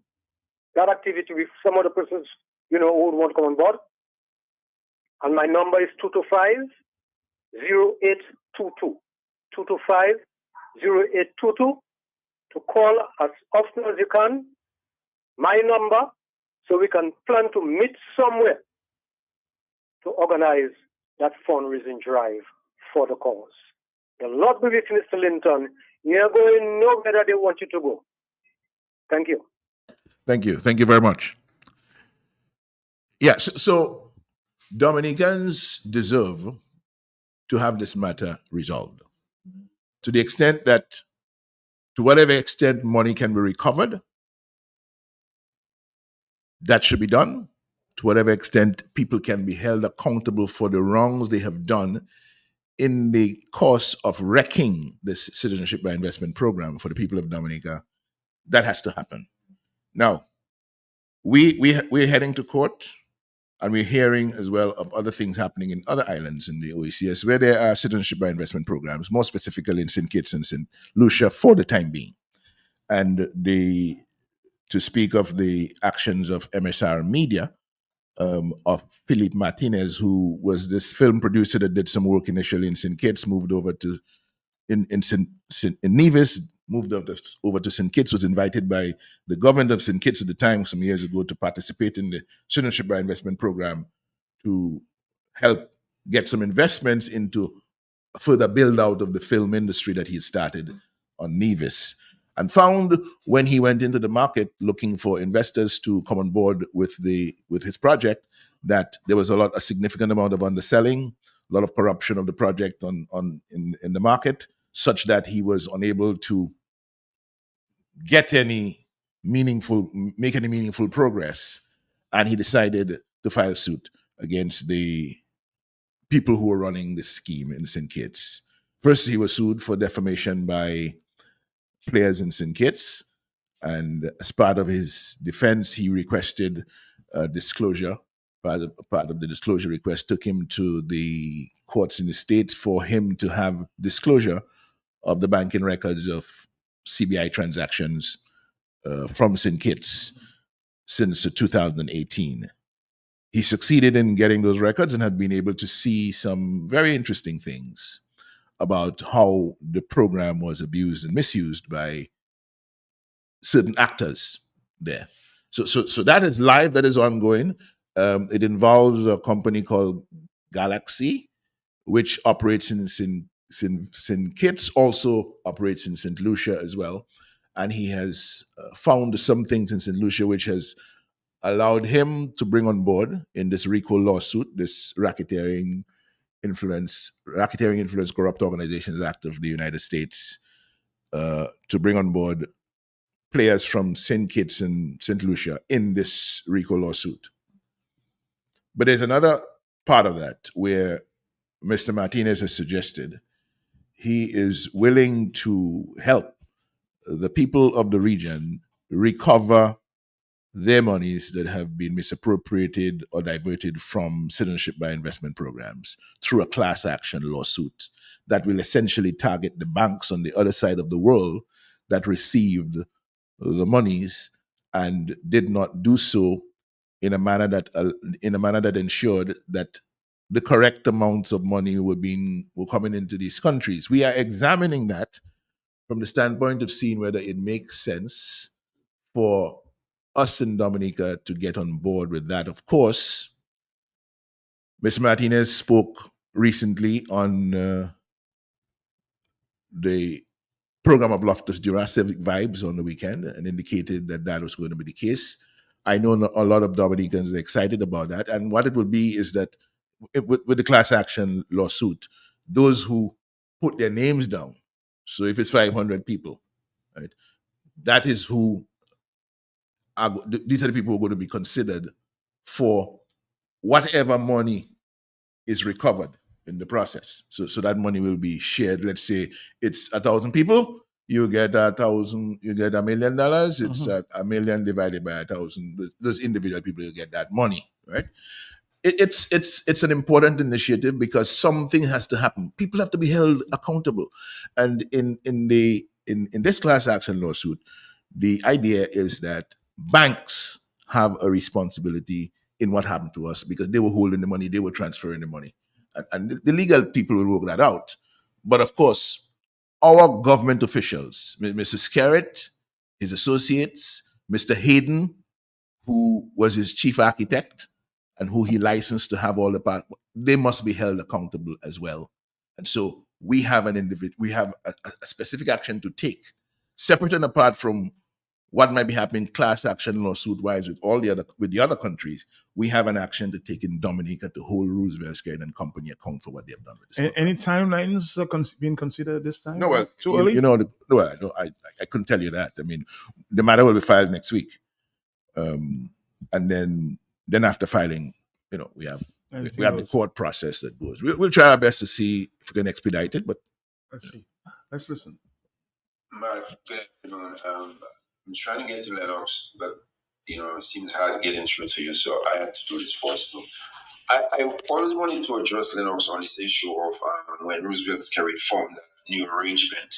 that activity with some other persons, who would want to come on board. And my number is 225-0822. 225-0822 to call as often as you can. My number, so we can plan to meet somewhere to organize that fundraising drive for the cause. The Lord be with Mr. Linton. You're going nowhere that they want you to go. Thank you. Thank you. Thank you very much. Yes, so Dominicans deserve to have this matter resolved. To the extent that, to whatever extent money can be recovered, that should be done. To whatever extent people can be held accountable for the wrongs they have done in the course of wrecking this Citizenship by Investment program for the people of Dominica, that has to happen. Now, we're heading to court, and we're hearing as well of other things happening in other islands in the OECS where there are Citizenship by Investment programs, more specifically in St. Kitts and St. Lucia for the time being. And to speak of the actions of MSR Media, of Philippe Martinez, who was this film producer that did some work initially in St. Kitts, moved over to in Nevis, moved over to St. Kitts, was invited by the government of St. Kitts at the time, some years ago, to participate in the Citizenship by Investment program to help get some investments into a further build out of the film industry that he had started on Nevis. And found when he went into the market looking for investors to come on board with his project that there was a significant amount of underselling, a lot of corruption of the project in the market, such that he was unable to make any meaningful progress, and he decided to file suit against the people who were running this scheme in St. Kitts. First, he was sued for defamation by players in St. Kitts, and as part of his defense, he requested disclosure. Part of the disclosure request took him to the courts in the States for him to have disclosure of the banking records of CBI transactions from St. Kitts since 2018. He succeeded in getting those records and had been able to see some very interesting things about how the program was abused and misused by certain actors there. So that is live, that is ongoing. It involves a company called Galaxy, which operates in St. Kitts, also operates in St. Lucia as well. And he has found some things in St. Lucia which has allowed him to bring on board in this RICO lawsuit, this Racketeering Influence Corrupt Organizations Act of the United States, to bring on board players from St. Kitts and St. Lucia in this RICO lawsuit. But there's another part of that where Mr. Martinez has suggested he is willing to help the people of the region recover their monies that have been misappropriated or diverted from citizenship by investment programs through a class action lawsuit that will essentially target the banks on the other side of the world that received the monies and did not do so in a manner that ensured that the correct amounts of money were coming into these countries. We are examining that from the standpoint of seeing whether it makes sense for us in Dominica to get on board with that. Of course, Ms. Martinez spoke recently on the program of Loftus Dura Civic Vibes on the weekend and indicated that that was going to be the case. I know a lot of Dominicans are excited about that. And what it will be is that with the class action lawsuit, those who put their names down, so if it's 500 people, right, that is who these are the people who are going to be considered for whatever money is recovered in the process. So that money will be shared. Let's say it's 1,000 people, you get 1,000, you get $1 million. It's a million divided by 1,000. Those individual people will get that money, right? It's an important initiative because something has to happen. People have to be held accountable, and in this class action lawsuit, the idea is that banks have a responsibility in what happened to us because they were holding the money, they were transferring the money, and the legal people will work that out. But of course, our government officials, Mrs. Scarrett, his associates, Mr. Hayden, who was his chief architect and who he licensed to have all the part, they must be held accountable as well. And so we have we have a specific action to take, separate and apart from what might be happening class action lawsuit wise with the other countries. We have an action to take in Dominica to hold Roosevelt Square and company account for what they have done with this. Any timelines being considered this time? No, well, too early. I couldn't tell you that. I mean, the matter will be filed next week. And then after filing, we have the court process that goes. We'll try our best to see if we can expedite it, but let's see. Let's listen. Mark, good afternoon. I'm trying to get to Lennox, but it seems hard getting through to you, so I had to do this first. I always wanted to address Lennox on this issue of when Roosevelt carried formed that new arrangement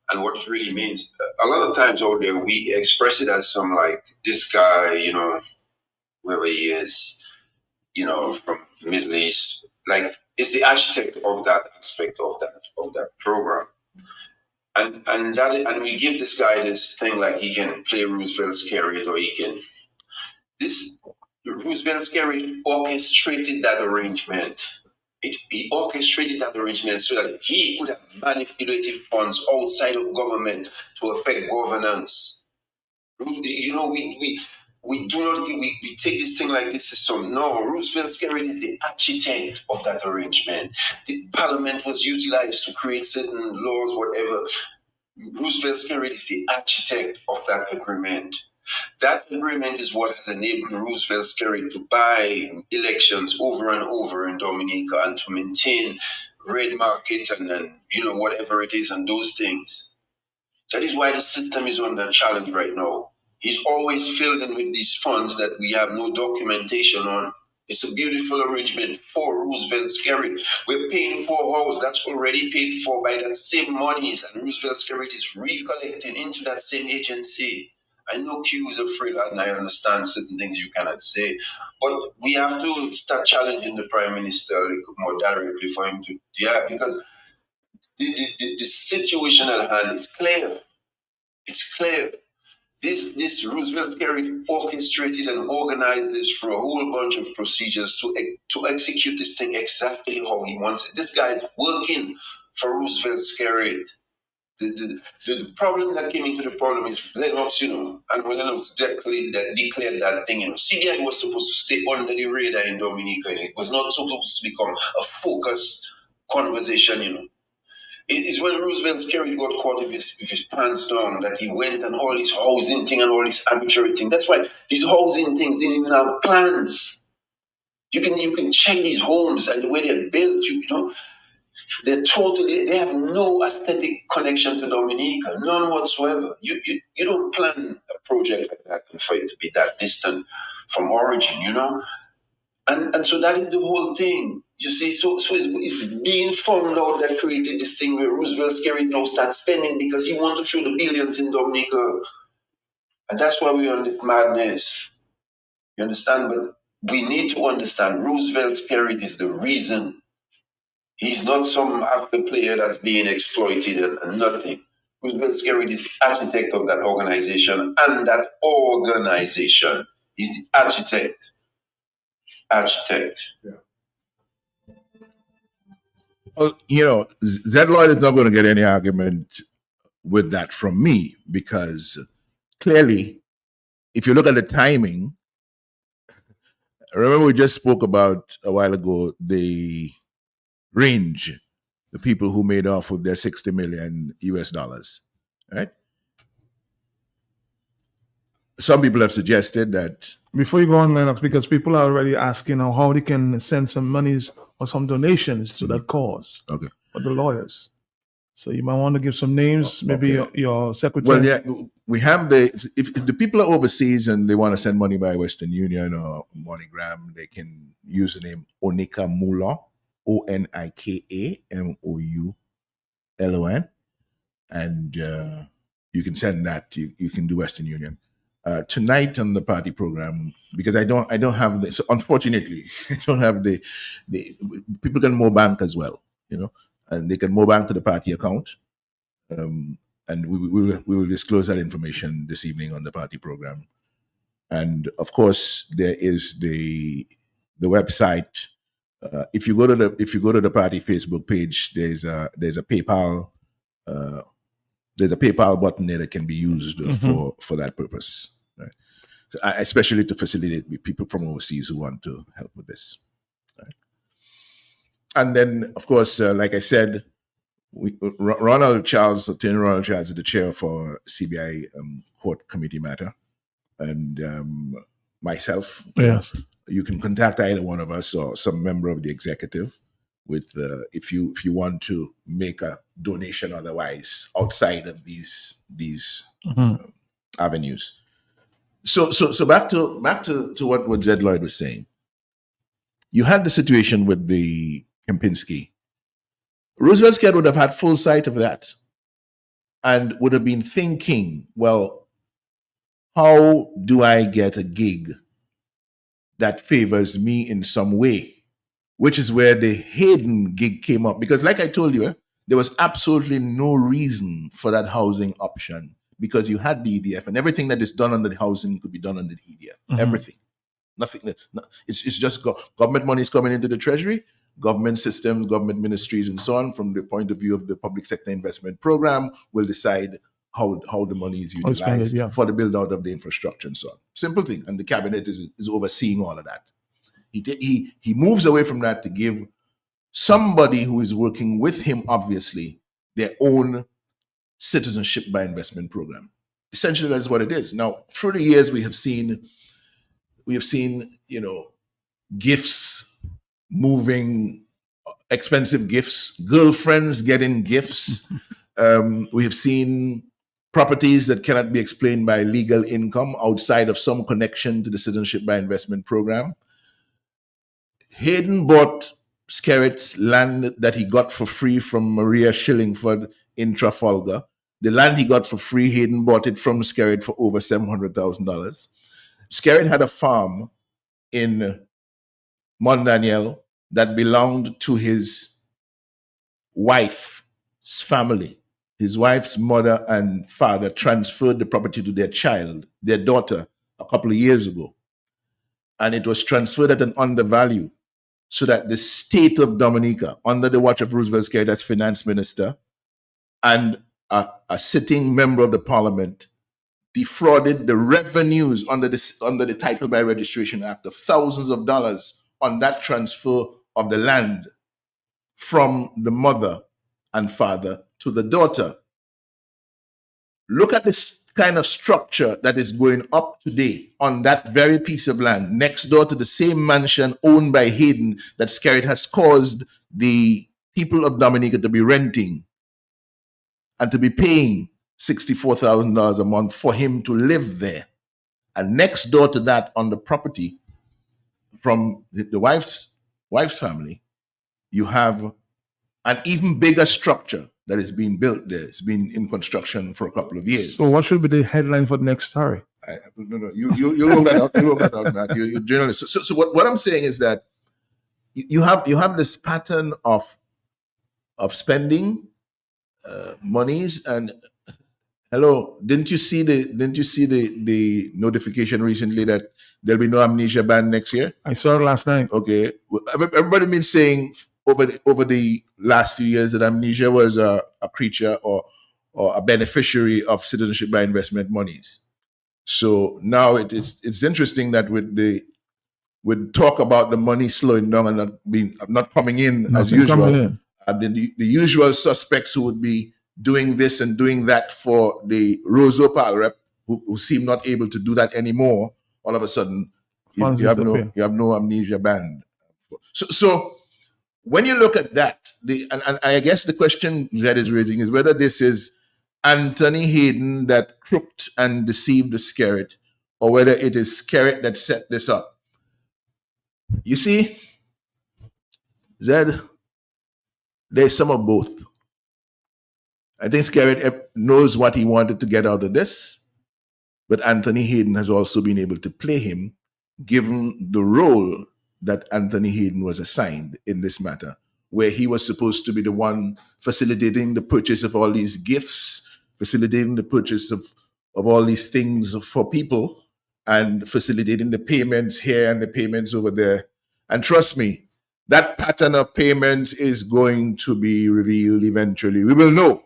and what it really means. A lot of times out there, we express it as some like this guy, whoever he is, from the Middle East, like is the architect of that aspect of that program. And we give this guy this thing like he can play Roosevelt's carrot or he can this Roosevelt's carrot orchestrated that arrangement. He orchestrated that arrangement so that he could have manipulated funds outside of government to affect governance. We do not we take this thing like this is some no. Roosevelt Skerrit is the architect of that arrangement. The parliament was utilized to create certain laws, whatever. Roosevelt Skerrit is the architect of that agreement. That agreement is what has enabled Roosevelt Skerrit to buy elections over and over in Dominica and to maintain red market and whatever it is and those things. That is why the system is under challenge right now. He's always filled in with these funds that we have no documentation on. It's a beautiful arrangement for Roosevelt Skerrit. We're paying for a house that's already paid for by that same monies, and Roosevelt Skerrit is recollecting into that same agency. I know Q is afraid, and I understand certain things you cannot say, but we have to start challenging the Prime Minister a little more directly for him to, because the situation at hand is clear. It's clear. This Roosevelt Skerrit orchestrated and organized this for a whole bunch of procedures to execute this thing exactly how he wants it. This guy is working for Roosevelt Skerrit. The problem that came into the problem is Lennox, and when Lennox declared that thing, CBI was supposed to stay under the radar in Dominica, and it was not supposed to become a focused conversation, It is when Roosevelt Skerrit got caught with his pants down that he went and all this housing thing and all this arbitrary thing. That's why these housing things didn't even have plans. You can check these homes and the way they're built, They have no aesthetic connection to Dominica, none whatsoever. You don't plan a project like that and for it to be that distant from origin, you know? And so that is the whole thing. You see, so it's being found out that created this thing where Roosevelt Skerritt now starts spending because he wants to show the billions in Dominica. And that's why we're on this madness. You understand? But we need to understand Roosevelt Skerritt is the reason. He's not some after player that's being exploited and nothing. Roosevelt Skerritt is the architect of that organization, and that organization is the architect. Well, you know, Zed Lloyd is not going to get any argument with that from me because clearly, if you look at the timing, remember we just spoke about a while ago the range, the people who made off with their 60 million US dollars, right? Some people have suggested that. Before you go on, Lennox, because people are already asking how they can send some monies or some donations to that cause. Okay. For the lawyers. So you might want to give some names, maybe Okay. your secretary. Well, yeah, we have if the people are overseas and they want to send money by Western Union or MoneyGram, they can use the name Onika Moulon, ONIKAMOULON, and you can send that. You can do Western Union. Tonight on the party program, because I don't have this. Unfortunately, I don't have the people can more bank as well, you know, and they can more bank to the party account. And we will disclose that information this evening on the party program. And of course, there is the website. If you go to the party Facebook page, there's a PayPal. There's a PayPal button there that can be used for that purpose, right? Especially to facilitate people from overseas who want to help with this. Right? And then, of course, like I said, Attorney Ronald Charles is the chair for CBI Court Committee matter, and myself. Yes. You can contact either one of us or some member of the executive with if you want to make a donation otherwise outside of these avenues. So back to what Zed Lloyd was saying. You had the situation with the Kempinski. Roosevelt Skerritt would have had full sight of that and would have been thinking, well, how do I get a gig that favors me in some way? Which is where the Hayden gig came up. Because like I told you, there was absolutely no reason for that housing option because you had the EDF and everything that is done under the housing could be done under the EDF. Everything. Nothing. It's just government money is coming into the treasury, government systems, government ministries, and so on. From the point of view of the public sector investment program, will decide how the money is utilized for the build out of the infrastructure and so on. Simple thing. And the cabinet is overseeing all of that. He moves away from that to give somebody who is working with him, obviously, their own citizenship by investment program. Essentially, that's what it is. Now, through the years, we have seen, gifts moving, expensive gifts, girlfriends getting gifts. We have seen properties that cannot be explained by legal income outside of some connection to the citizenship by investment program. Hayden bought Skerritt's land that he got for free from Maria Shillingford in Trafalgar. The land he got for free, Hayden bought it from Skerritt for over $700,000. Skerritt had a farm in Mont Daniel that belonged to his wife's family. His wife's mother and father transferred the property to their daughter, a couple of years ago. And it was transferred at an undervalue so that the state of Dominica, under the watch of Roosevelt Skerritt as finance minister, and a sitting member of the parliament, defrauded the revenues under the Title by Registration Act of thousands of dollars on that transfer of the land from the mother and father to the daughter. Look at this kind of structure that is going up today on that very piece of land next door to the same mansion owned by Hayden that Skerritt has caused the people of Dominica to be renting and to be paying $64,000 a month for him to live there. And next door to that, on the property from the wife's family, you have an even bigger structure that is being built there. It's been in construction for a couple of years. So what should be the headline for the next story? No. You work that out. You work that out, man. You're a journalist. So what I'm saying is that you have this pattern of spending monies. And hello, didn't you see the notification recently that there'll be no amnesia ban next year? I saw it last night. Okay, everybody been saying over the last few years that amnesia was a creature or a beneficiary of citizenship by investment monies. So now it's interesting that with talk about the money slowing down and not coming in as usual, the usual suspects who would be doing this and doing that for the Rose Opal rep, who seem not able to do that anymore, all of a sudden you have no amnesia band. So when you look at that, and I guess the question that is raising is whether this is Anthony Hayden that crooked and deceived the Skerrit, or whether it is Skerrit that set this up. You see, Zed, there's some of both. I think Skerrit knows what he wanted to get out of this, but Anthony Hayden has also been able to play him, given the role that Anthony Hayden was assigned in this matter, where he was supposed to be the one facilitating the purchase of all these gifts, facilitating the purchase of all these things for people, and facilitating the payments here and the payments over there. And trust me, that pattern of payments is going to be revealed eventually. We will know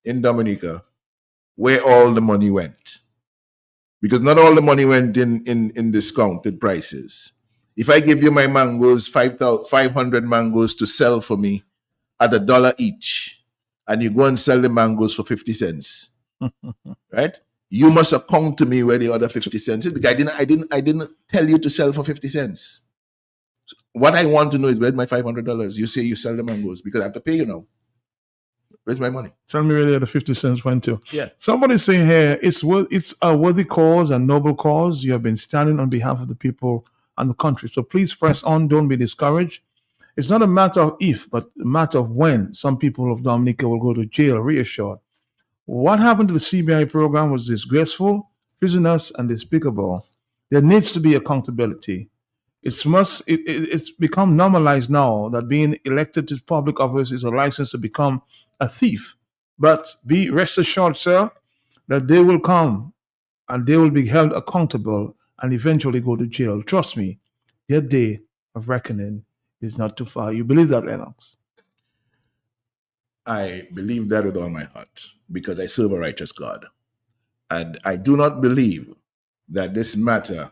in Dominica where all the money went. Because not all the money went in discounted prices. If I give you my mangoes, 500 mangoes to sell for me at $1 each, and you go and sell the mangoes for 50 cents, right? You must account to me where the other 50 cents is. Because I didn't tell you to sell for 50 cents. So what I want to know is, where's my $500? You say you sell the mangoes because I have to pay you now. Where's my money? Tell me where the other 50 cents went to. Yeah. Somebody's saying here, it's a worthy cause, a noble cause. You have been standing on behalf of the people and the country. So please press on. Don't be discouraged. It's not a matter of if, but a matter of when some people of Dominica will go to jail, reassured. What happened to the CBI program was disgraceful, treasonous, and despicable. There needs to be accountability. It's become normalized now that being elected to public office is a license to become a thief. But be rest assured, sir, that they will come and they will be held accountable and eventually go to jail. Trust me, their day of reckoning is not too far. You believe that, Lennox? I believe that with all my heart, because I serve a righteous God. And I do not believe that this matter,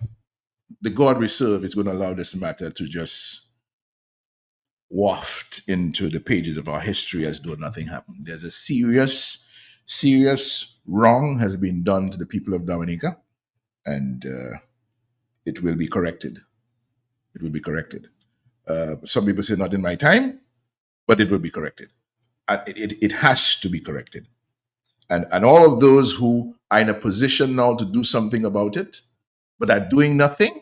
the God we serve, is going to allow this matter to just waft into the pages of our history as though nothing happened. There's a serious wrong has been done to the people of Dominica, and it will be corrected. It will be corrected. Some people say not in my time, but it will be corrected. And it has to be corrected. And all of those who are in a position now to do something about it, but are doing nothing,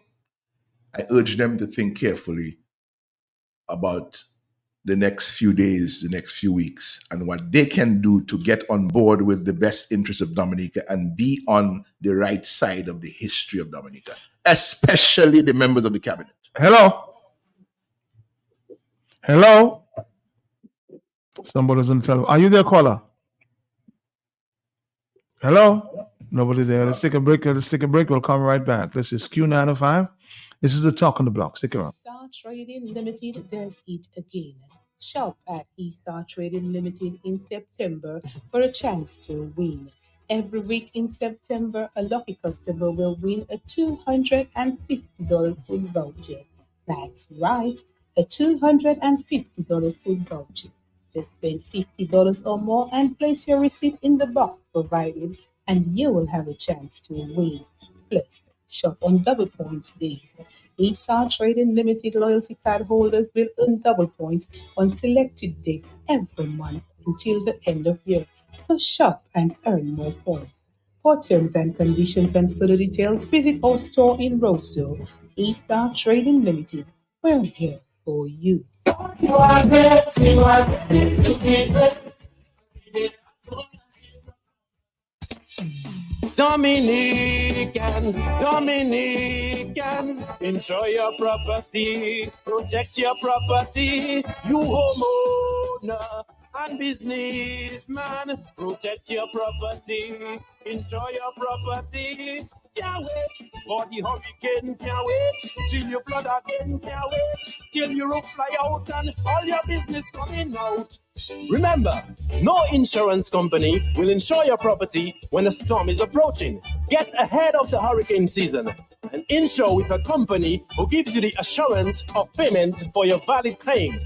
I urge them to think carefully about the next few days, the next few weeks, and what they can do to get on board with the best interests of Dominica and be on the right side of the history of Dominica, especially the members of the cabinet. Hello? Somebody's on the telephone. Are you there, caller? Hello? Nobody there. Let's take a break. We'll come right back. This is Q905. This is the Talk on the Block. Stick around. Star Trading Limited does it again. Shop at Star Trading Limited in September for a chance to win. Every week in September, a lucky customer will win a $250 food voucher. That's right, a $250 food voucher. Just spend $50 or more and place your receipt in the box provided, and you will have a chance to win. Plus, Shop on double points days. Esau Trading Limited loyalty card holders will earn double points on selected dates every month until the end of year. So shop and earn more points. For terms and conditions and further details, visit our store in Roseville. Esau Trading Limited. We're here for you. Dominicans, enjoy your property, protect your property. You homeowner and businessman, protect your property, enjoy your property. Can't wait for the hurricane, can't wait till you flood again, can't wait till your roof fly out and all your business coming out. Remember, no insurance company will insure your property when a storm is approaching. Get ahead of the hurricane season and insure with a company who gives you the assurance of payment for your valid claim.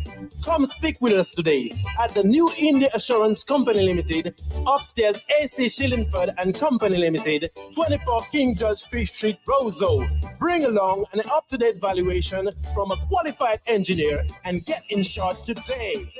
Come speak with us today at the New India Assurance Company Limited, upstairs AC Shillingford and Company Limited, 24 King George Street, Roseau. Bring along an up-to-date valuation from a qualified engineer and get insured today.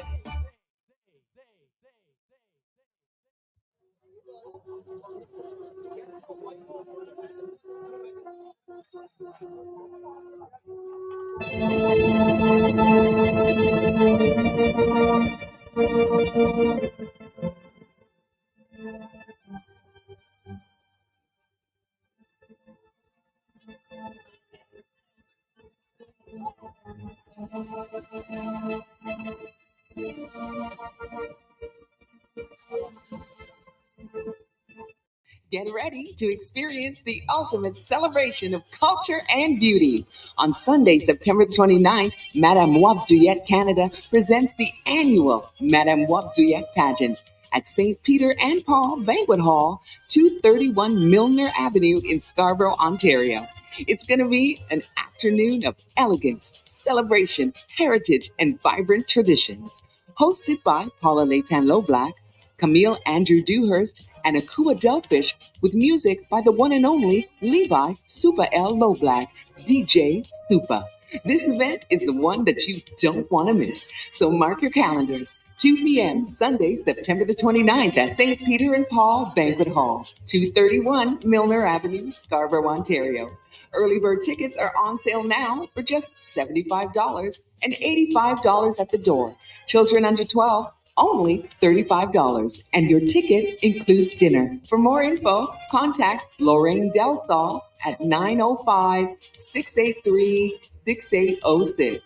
Get ready to experience the ultimate celebration of culture and beauty. On Sunday, September 29th, Madame Wabduyet Canada presents the annual Madame Wabduyet pageant at St. Peter and Paul Banquet Hall, 231 Milner Avenue in Scarborough, Ontario. It's going to be an afternoon of elegance, celebration, heritage, and vibrant traditions. Hosted by Paula Leighton Loblack, Camille Andrew Dewhurst, and Akua Delfish, with music by the one and only Levi Super L. Loblack, DJ Super. This event is the one that you don't want to miss. So mark your calendars. 2 p.m. Sunday, September the 29th at St. Peter and Paul Banquet Hall, 231 Milner Avenue, Scarborough, Ontario. Early bird tickets are on sale now for just $75 and $85 at the door. Children under 12, only $35, and your ticket includes dinner. For more info, contact Lorraine Del Sol at 905-683-6806.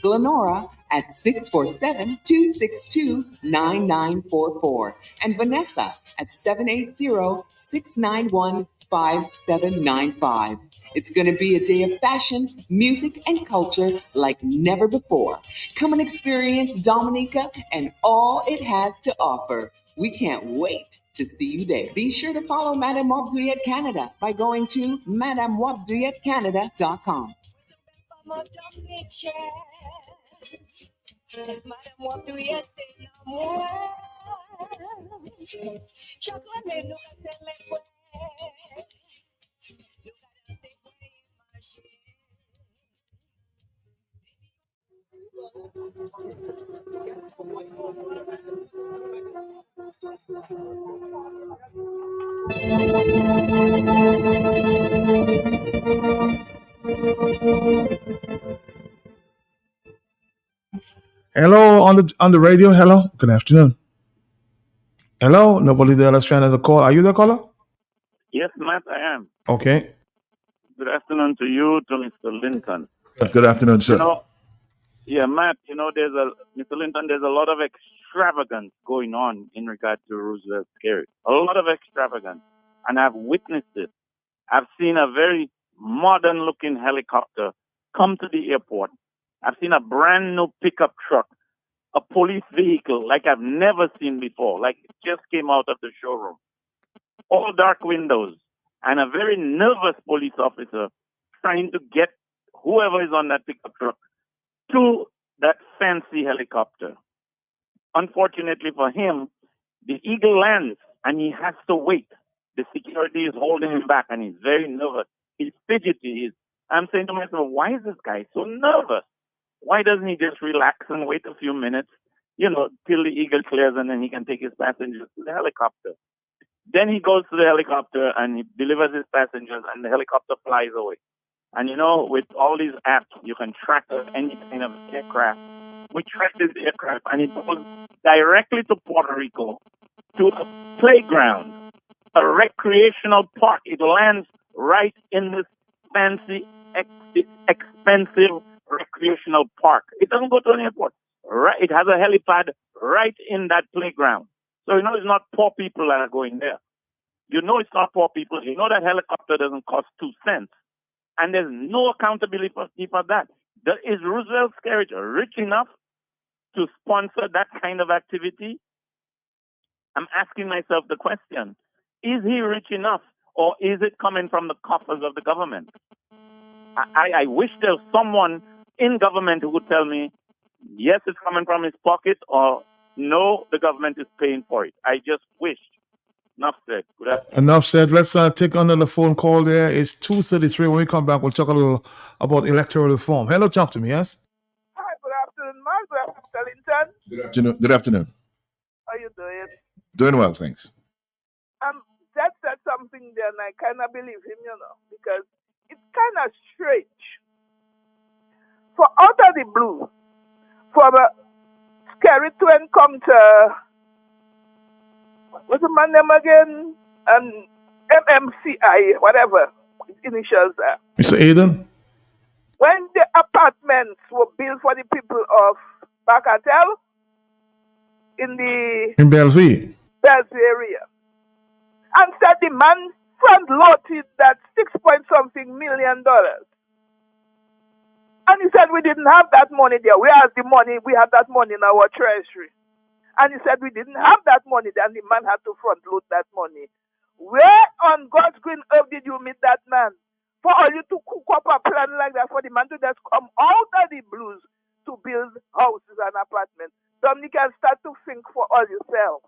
Glenora at 647-262-9944, and Vanessa at 780-691-5795. It's going to be a day of fashion, music, and culture like never before. Come and experience Dominica and all it has to offer. We can't wait to see you there. Be sure to follow Madame Wabduyet Canada by going to madamewabduyetcanada.com. Hello on the radio. Hello. Good afternoon. Hello. Nobody there. Let's try another call. Are you the caller? Yes, Matt, I am. Okay. Good afternoon to you, to Mr. Linton. Good afternoon, sir. Matt, Mr. Linton, there's a lot of extravagance going on in regard to Roosevelt Carry. A lot of extravagance. And I've witnessed it. I've seen a very modern looking helicopter come to the airport. I've seen a brand new pickup truck, a police vehicle like I've never seen before, like it just came out of the showroom. All dark windows, and a very nervous police officer trying to get whoever is on that pickup truck to that fancy helicopter. Unfortunately for him, the Eagle lands and he has to wait. The security is holding him back and he's very nervous. He's fidgety. I'm saying to myself, why is this guy so nervous? Why doesn't he just relax and wait a few minutes, till the eagle clears and then he can take his passengers to the helicopter? Then he goes to the helicopter and he delivers his passengers and the helicopter flies away. And with all these apps, you can track any kind of aircraft. We track this aircraft and it goes directly to Puerto Rico, to a playground, a recreational park. It lands right in this fancy, expensive recreational park. It doesn't go to an airport. Right, it has a helipad right in that playground. So it's not poor people that are going there. It's not poor people. That helicopter doesn't cost 2 cents. And there's no accountability for that. Is Roosevelt Skerrit rich enough to sponsor that kind of activity? I'm asking myself the question. Is he rich enough, or is it coming from the coffers of the government? I wish there was someone in government who would tell me, yes, it's coming from his pocket, or no, the government is paying for it. I just wish. Enough said. Good afternoon. Enough said. Let's take another phone call there. It's 2:33. When we come back, we'll talk a little about electoral reform. Hello, talk to me, yes? Hi, good afternoon, Mark. Good afternoon, Stellington. Good afternoon. How you doing? Doing well, thanks. That said something there, and I kind of believe him, because it's kind of strange. For out of the blue, for the Skerrit to encounter, what's the man name again? MMCI, whatever his initials are. Mr. Aiden? When the apartments were built for the people of Bacatel in Bellevue area, and said the man front loaded that $6 million. And he said we didn't have that money there. Where's the money? We had that money in our treasury. And he said we didn't have that money there, and the man had to front load that money. Where on God's green earth did you meet that man? For all you to cook up a plan like that for the man to just come out of the blues to build houses and apartments. Dominic can start to think for all yourself.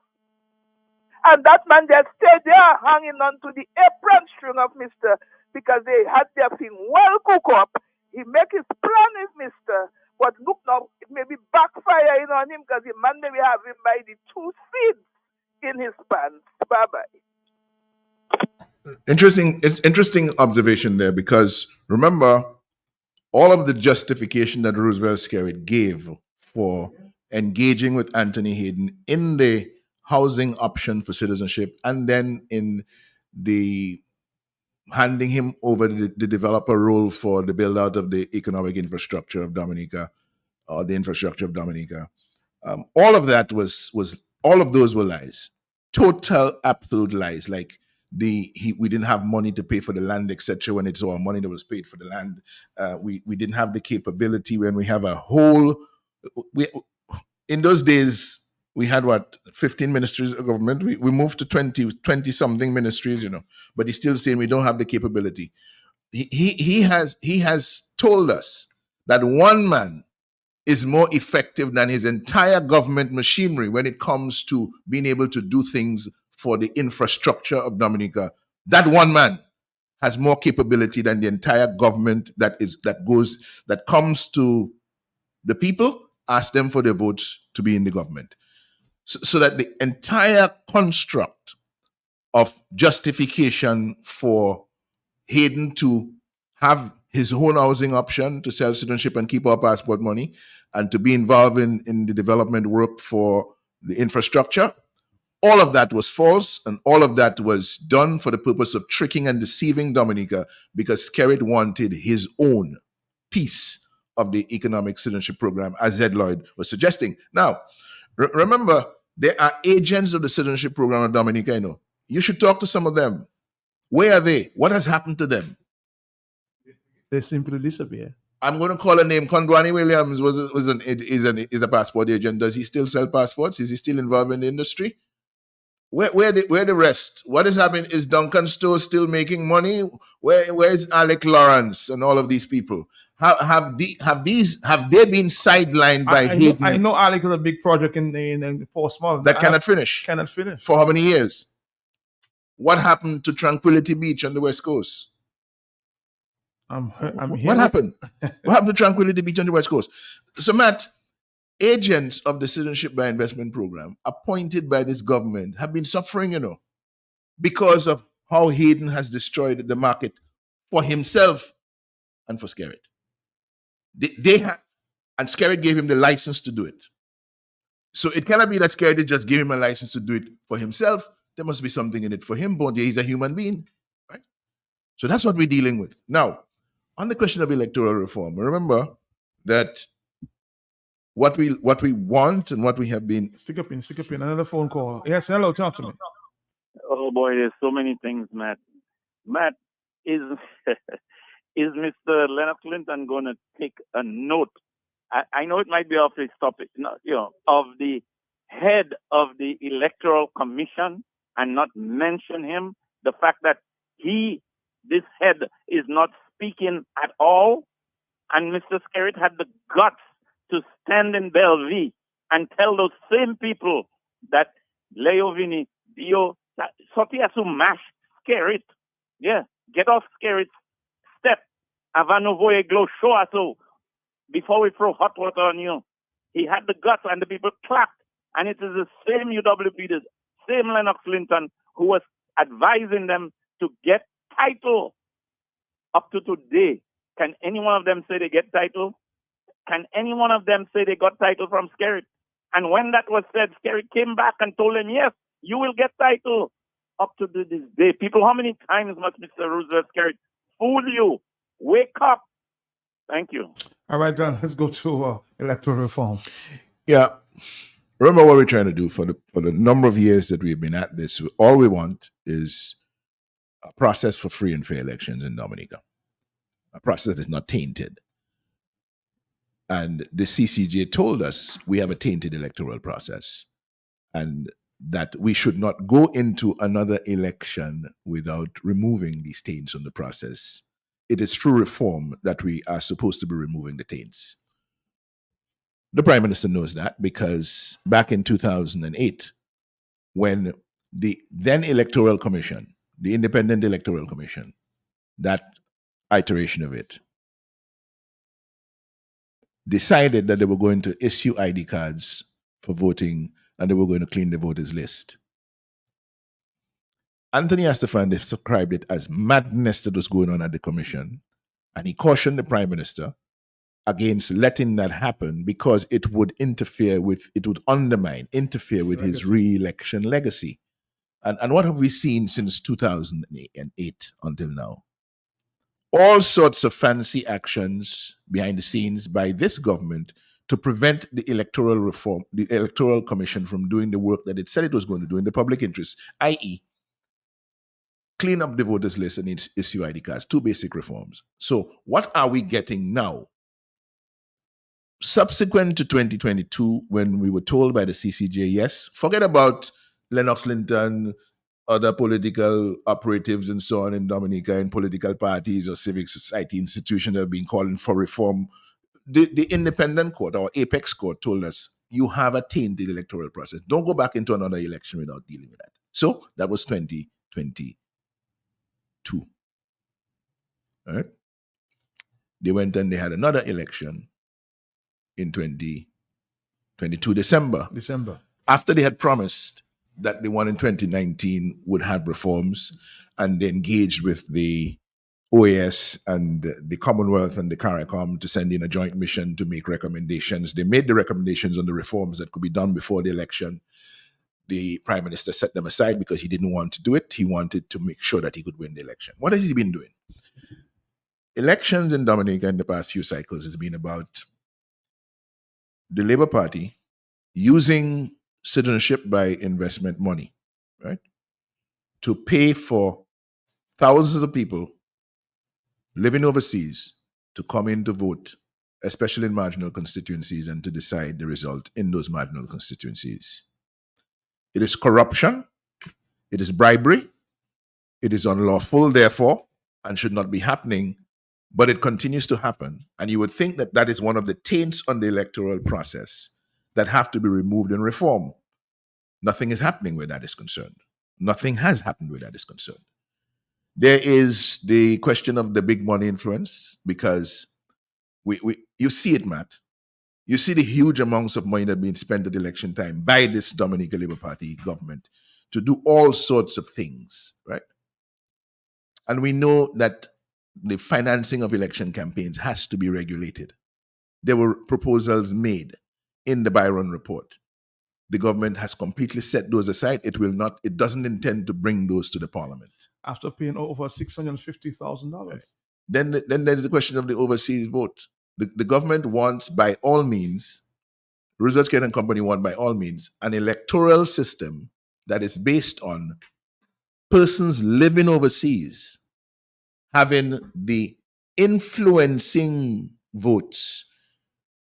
And that man just stayed there hanging on to the apron string of Mr. because they had their thing well cooked up. He make his plan with Mr. But look now, it may be backfiring on him because the man may have him by the 2 seeds in his pants. Bye-bye. Interesting observation there, because remember, all of the justification that Roosevelt Skerrit gave for engaging with Anthony Hayden in the housing option for citizenship, and then in the handing him over the developer role for the build out of the economic infrastructure of Dominica, or the infrastructure of Dominica, all of that was all of those were lies, total absolute lies. Like we didn't have money to pay for the land, etc. When it's our money that was paid for the land, we didn't have the capability when we have a whole. In those days, we had 15 ministries of government. We moved to 20 something ministries, but he's still saying we don't have the capability. He has told us that one man is more effective than his entire government machinery when it comes to being able to do things for the infrastructure of Dominica. That one man has more capability than the entire government that comes to the people, ask them for their votes to be in the government. So that the entire construct of justification for Hayden to have his own housing option, to sell citizenship and keep our passport money, and to be involved in the development work for the infrastructure, all of that was false, and all of that was done for the purpose of tricking and deceiving Dominica, because Skerrit wanted his own piece of the economic citizenship program, as Zed Lloyd was suggesting. Now, remember, there are agents of the citizenship program of Dominica. You should talk to some of them. Where are they? What has happened to them? They simply disappear. I'm going to call a name. Kondwani Williams is a passport agent. Does he still sell passports? Is he still involved in the industry? Where the rest? What is happening? Is Duncan Stowe still making money? Where is Alec Lawrence and all of these people? Have they been sidelined by Hayden? I know Alec is a big project in Portsmouth that cannot finish. Cannot finish. For how many years? What happened to Tranquility Beach on the West Coast? I'm What here. happened? What happened to Tranquility Beach on the West Coast? So, Matt, agents of the Citizenship by Investment Program appointed by this government have been suffering, because of how Hayden has destroyed the market for himself and for Skerrit. And Skerrit gave him the license to do it. So it cannot be that Skerrit just gave him a license to do it for himself. There must be something in it for him, but he's a human being, right? So that's what we're dealing with. Now, on the question of electoral reform, remember that what we want and what we have been. Stick up in. Another phone call. Yes, hello, talk to me. Oh boy, there's so many things, Matt. Matt, is is Mr. Lennox Clinton going to take a note? I know it might be off his topic, of the head of the Electoral Commission and not mention him. The fact that this head, is not speaking at all, and Mr. Skerrit had the guts to stand in Bellevue and tell those same people that Leo Vini, Dio, Sotiasu mashed Skerrit. Yeah, get off Skerrit's step. Avanovoye glow show us before we throw hot water on you. He had the guts and the people clapped. And it is the same UWP, the same Lennox Clinton who was advising them to get title. Up to today, can any one of them say they get title? Can any one of them say they got title from Skerrit? And when that was said, Skerrit came back and told them, yes, you will get title. Up to this day, people, how many times must Mr. Roosevelt Skerrit fool you? Wake up. Thank you. All right, John, let's go to electoral reform. Yeah. Remember what we're trying to do for the number of years that we've been at this. All we want is a process for free and fair elections in Dominica, a process that is not tainted. And the CCJ told us we have a tainted electoral process and that we should not go into another election without removing these taints on the process. It is through reform that we are supposed to be removing the taints. The Prime Minister knows that because back in 2008, when the then Electoral Commission, the Independent Electoral Commission, that iteration of it, decided that they were going to issue ID cards for voting and they were going to clean the voters list. Anthony Astafan described it as madness that was going on at the commission, and he cautioned the Prime Minister against letting that happen because it would interfere with his re-election legacy. And what have we seen since 2008 until now? All sorts of fancy actions behind the scenes by this government to prevent the electoral commission from doing the work that it said it was going to do in the public interest, i.e., clean up the voters list and issue ID cards. Two basic reforms. So what are we getting now? Subsequent to 2022, when we were told by the CCJ, yes, forget about Lennox Clinton, other political operatives and so on in Dominica, in political parties or civic society institutions that have been calling for reform. The independent court, our apex court, told us, you have attained the electoral process. Don't go back into another election without dealing with that. So that was 2022. All right? They went and they had another election in 2022, December. After they had promised that the one in 2019 would have reforms, and they engaged with the OAS and the Commonwealth and the CARICOM to send in a joint mission to make recommendations. They made the recommendations on the reforms that could be done before the election. The Prime Minister set them aside because he didn't want to do it. He wanted to make sure that he could win the election. What has he been doing? Elections in Dominica in the past few cycles has been about the Labour Party using citizenship by investment money, right, to pay for thousands of people living overseas to come in to vote, especially in marginal constituencies, and to decide the result in those marginal constituencies. It is corruption, it is bribery, it is unlawful, therefore, and should not be happening, but it continues to happen. And you would think that that is one of the taints on the electoral process that have to be removed and reformed. Nothing is happening where that is concerned. Nothing has happened where that is concerned. There is the question of the big money influence, because you see it, Matt. You see the huge amounts of money that being spent at election time by this Dominica Labour Party government to do all sorts of things, right? And we know that the financing of election campaigns has to be regulated. There were proposals made in the Byron report. The government has completely set those aside. It doesn't intend to bring those to the parliament. After paying over $650,000. Then there's the question of the overseas vote. The government wants, by all means, Roosevelt Scared and Company want, by all means, an electoral system that is based on persons living overseas having the influencing votes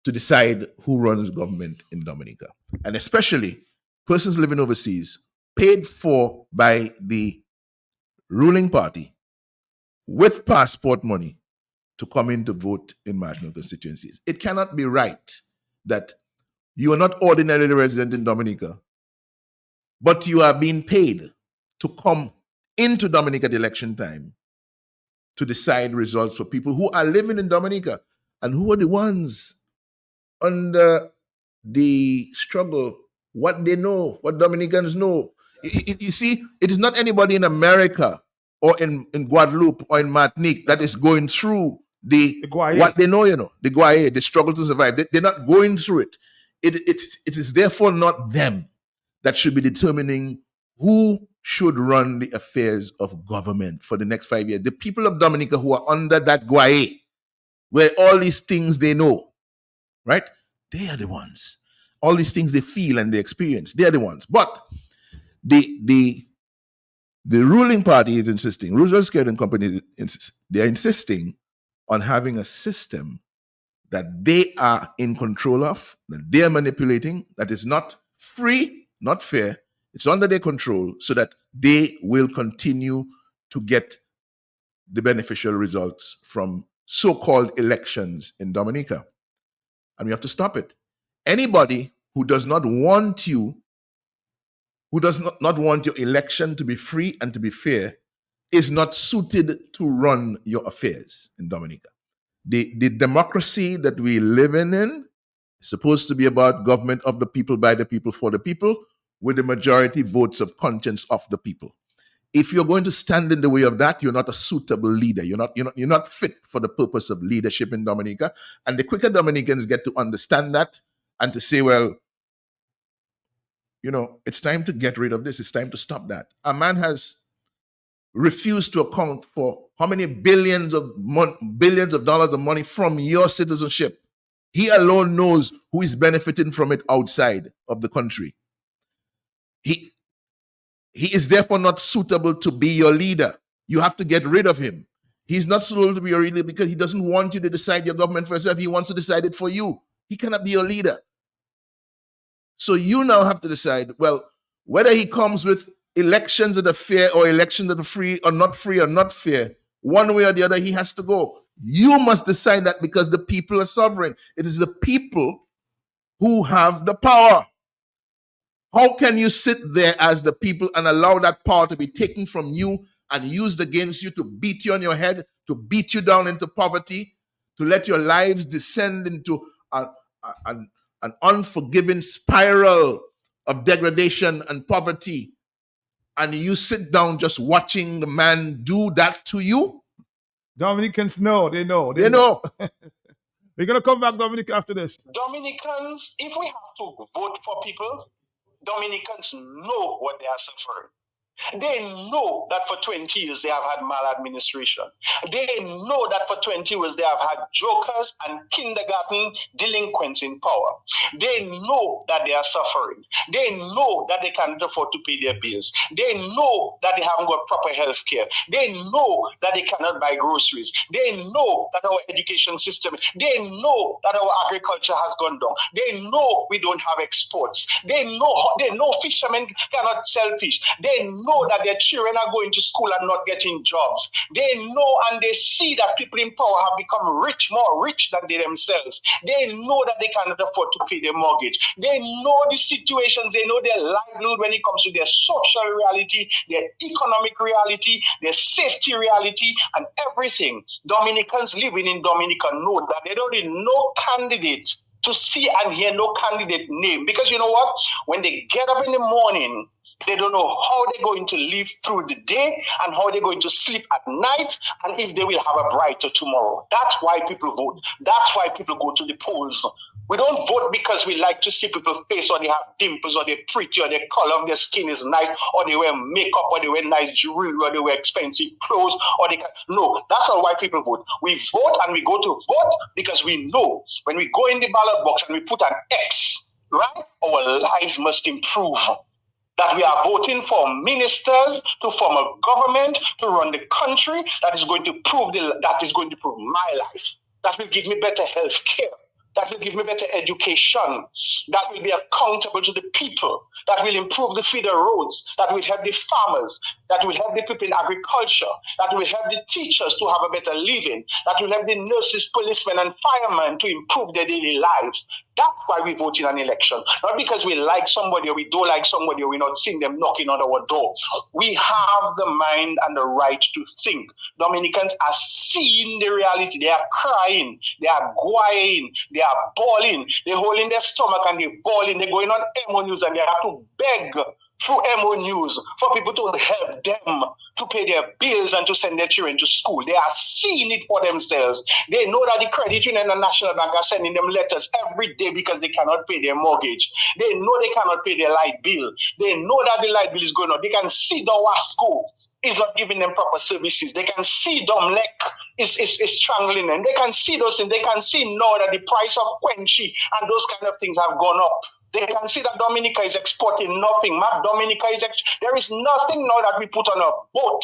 to decide who runs government in Dominica. And especially persons living overseas paid for by the ruling party with passport money to come in to vote in marginal constituencies. It cannot be right that you are not ordinarily resident in Dominica, but you are being paid to come into Dominica at election time to decide results for people who are living in Dominica and who are the ones under the struggle, what they know, what Dominicans know. You see, it is not anybody in America or in Guadeloupe or in Martinique that is going through the what they know, the Guaye, the struggle to survive. They're not going through it. It is therefore not them that should be determining who should run the affairs of government for the next 5 years. The people of Dominica who are under that Guaye, where all these things they know, right? They are the ones. All these things they feel and they experience, they are the ones. But the ruling party is insisting, Roosevelt Scared and Company, they're insisting on having a system that they are in control of, that they are manipulating, that is not free, not fair. It's under their control so that they will continue to get the beneficial results from so-called elections in Dominica. And we have to stop it. Anybody who does not want you, who does not want your election to be free and to be fair, is not suited to run your affairs in Dominica. The democracy that we live in is supposed to be about government of the people, by the people, for the people, with the majority votes of conscience of the people. If you're going to stand in the way of that, you're not a suitable leader. You're not fit for the purpose of leadership in Dominica. And the quicker Dominicans get to understand that and to say, well, it's time to get rid of this. It's time to stop that. A man has refused to account for how many billions of dollars of money from your citizenship. He alone knows who is benefiting from it outside of the country. He is therefore not suitable to be your leader. You have to get rid of him. He's not suitable to be your leader because he doesn't want you to decide your government for yourself. He wants to decide it for you. He cannot be your leader. So you now have to decide, well, whether he comes with elections that are fair or elections that are free or not fair, one way or the other, he has to go. You must decide that because the people are sovereign. It is the people who have the power. How can you sit there as the people and allow that power to be taken from you and used against you to beat you on your head, to beat you down into poverty, to let your lives descend into an unforgiving spiral of degradation and poverty, and you sit down just watching the man do that to you? Dominicans know. They know. We're going to come back, Dominic, after this. Dominicans, if we have to vote for people, Dominicans know what they are suffering. They know that for 20 years they have had maladministration. They know that for 20 years they have had jokers and kindergarten delinquents in power. They know that they are suffering. They know that they cannot afford to pay their bills. They know that they haven't got proper health care. They know that they cannot buy groceries. They know that our education system, they know that our agriculture has gone down. They know we don't have exports. They know fishermen cannot sell fish. They know that their children are going to school and not getting jobs. They know and they see that people in power have become rich, more rich than they themselves. They know that they cannot afford to pay their mortgage. They know the situations, they know their livelihood when it comes to their social reality, their economic reality, their safety reality, and everything. Dominicans living in Dominica know that they don't need no candidate to see and hear no candidate name. Because you know what? When they get up in the morning, they don't know how they're going to live through the day and how they're going to sleep at night and if they will have a brighter tomorrow. That's why people vote. That's why people go to the polls. We don't vote because we like to see people's face or they have dimples or they're pretty or the color of their skin is nice or they wear makeup or they wear nice jewelry or they wear expensive clothes or they can. No, that's not why people vote. We vote and we go to vote because we know when we go in the ballot box and we put an X, right, our lives must improve. That we are voting for ministers to form a government to run the country that is going to prove my life. That will give me better health care. That will give me better education. That will be accountable to the people. That will improve the feeder roads. That will help the farmers. That will help the people in agriculture. That will help the teachers to have a better living. That will help the nurses, policemen, and firemen to improve their daily lives. That's why we vote in an election. Not because we like somebody or we don't like somebody or we're not seeing them knocking on our door. We have the mind and the right to think. Dominicans are seeing the reality. They are crying. They are crying. They are bawling. They're holding their stomach and they're bawling. They're going on MO News and they have to beg through MO News for people to help them to pay their bills and to send their children to school. They are seeing it for themselves. They know that the credit union and national bank are sending them letters every day because they cannot pay their mortgage. They know they cannot pay their light bill. They know that the light bill is going up. They can see the WASCO is not giving them proper services. They can see Domlec is strangling them. They can see those things. They can see now that the price of Quenchy and those kind of things have gone up. They can see that Dominica is exporting nothing. There is nothing now that we put on a boat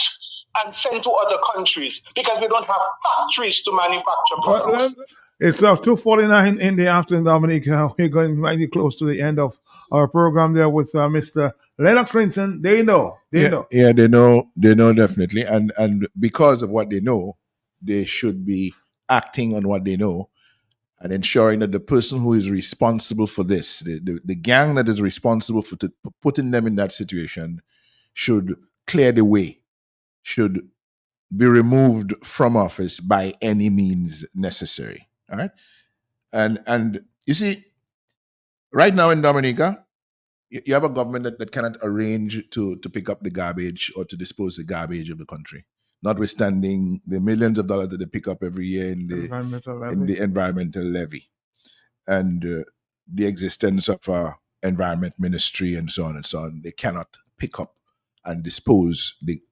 and send to other countries because we don't have factories to manufacture products. It's 2:49 in the afternoon, Dominic. We're going mighty close to the end of our program there with Mr. Lennox Linton. They know. They know. Yeah, they know definitely. And because of what they know, they should be acting on what they know and ensuring that the person who is responsible for this, the gang that is responsible for putting them in that situation, should clear the way, should be removed from office by any means necessary. All right. And you see, right now in Dominica, you have a government that cannot arrange to pick up the garbage or to dispose the garbage of the country, notwithstanding the millions of dollars that they pick up every year in the environmental levy and the existence of a environment ministry and so on and so on. They cannot pick up and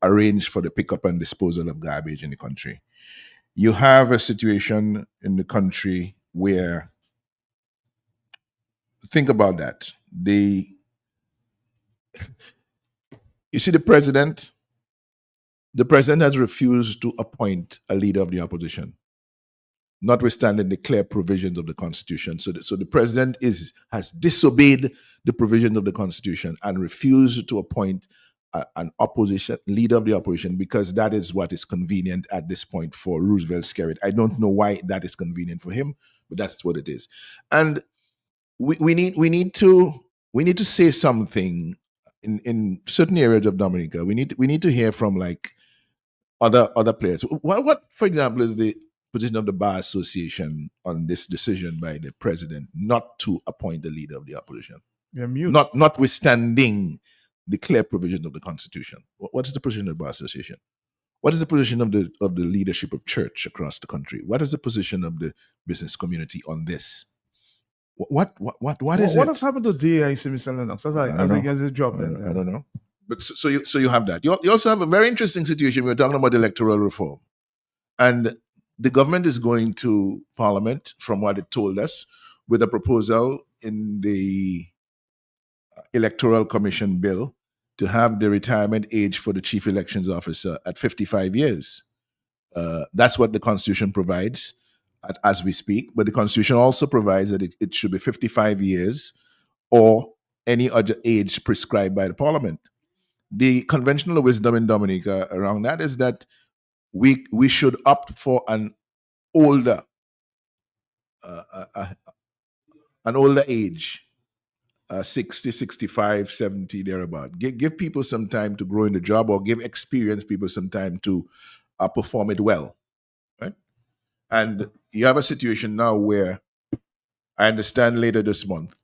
arrange for the pickup and disposal of garbage in the country. You have a situation in the country where, think about that. You see, the president has refused to appoint a leader of the opposition, notwithstanding the clear provisions of the Constitution. So the president has disobeyed the provisions of the Constitution and refused to appoint an opposition leader of the opposition because that is what is convenient at this point for Roosevelt Skerrit. I don't know why that is convenient for him, but that's what it is. And we need to say something in certain areas of Dominica. We need to hear from like other players. What for example is the position of the Bar Association on this decision by the president not to appoint the leader of the opposition? Notwithstanding the clear provisions of the Constitution. What is the position of the Bar Association? What is the position of the leadership of church across the country? What is the position of the business community on this? What is it? What has happened to DAIC, Mr. Lennox, as a job? I don't know. But so you have that. You also have a very interesting situation. We're talking about electoral reform, and the government is going to Parliament, from what it told us, with a proposal in the Electoral Commission bill to have the retirement age for the chief elections officer at 55 years. That's what the Constitution provides as we speak. But the Constitution also provides that it should be 55 years or any other age prescribed by the Parliament. the conventional wisdom in Dominica around that is that we should opt for an older an older age, 60, 65, 70, thereabout. Give people some time to grow in the job, or give experienced people some time to perform it well, right? And you have a situation now where I understand later this month,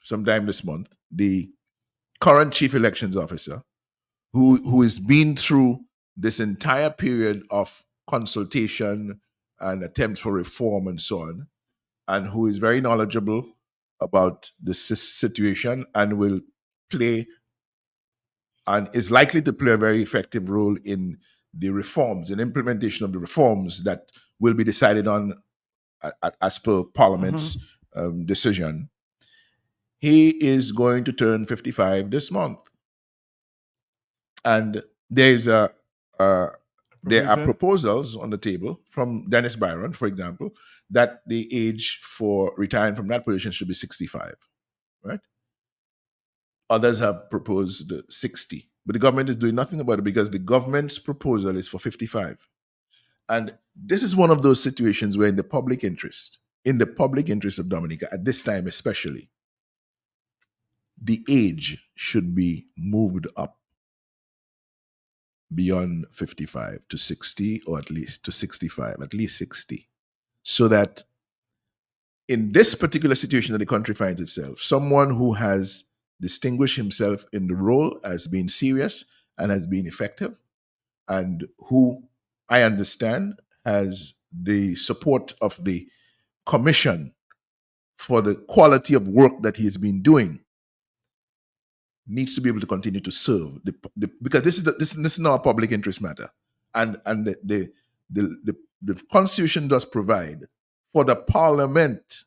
sometime this month, the current chief elections officer, who has been through this entire period of consultation and attempts for reform and so on, and who is very knowledgeable about the situation and will play and is likely to play a very effective role in the reforms and implementation of the reforms that will be decided on as per Parliament's decision. He is going to turn 55 this month. And there's there are proposals on the table from Dennis Byron, for example, that the age for retiring from that position should be 65, right? Others have proposed 60, but the government is doing nothing about it because the government's proposal is for 55. And this is one of those situations where in the public interest of Dominica, at this time especially, the age should be moved up beyond 55 to 60, or at least to 65, at least 60, so that in this particular situation that the country finds itself, someone who has distinguished himself in the role as being serious and has been effective, and who I understand has the support of the commission for the quality of work that he's been doing, needs to be able to continue to serve because this is not a public interest matter, and the Constitution does provide for the Parliament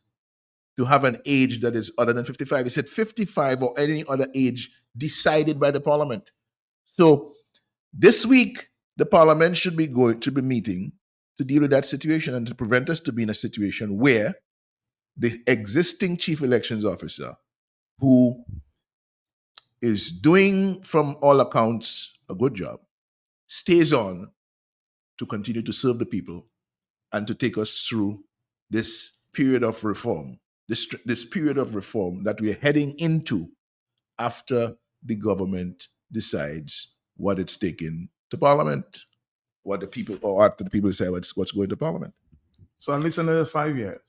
to have an age that is other than 55. It said 55 or any other age decided by the Parliament. So this week the Parliament should be meeting to deal with that situation and to prevent us to be in a situation where the existing chief elections officer, who is doing, from all accounts, a good job, stays on to continue to serve the people and to take us through this period of reform, this period of reform that we're heading into after the government decides what it's taking to Parliament, what the people, or after the people decide what's going to Parliament. So at least another 5 years.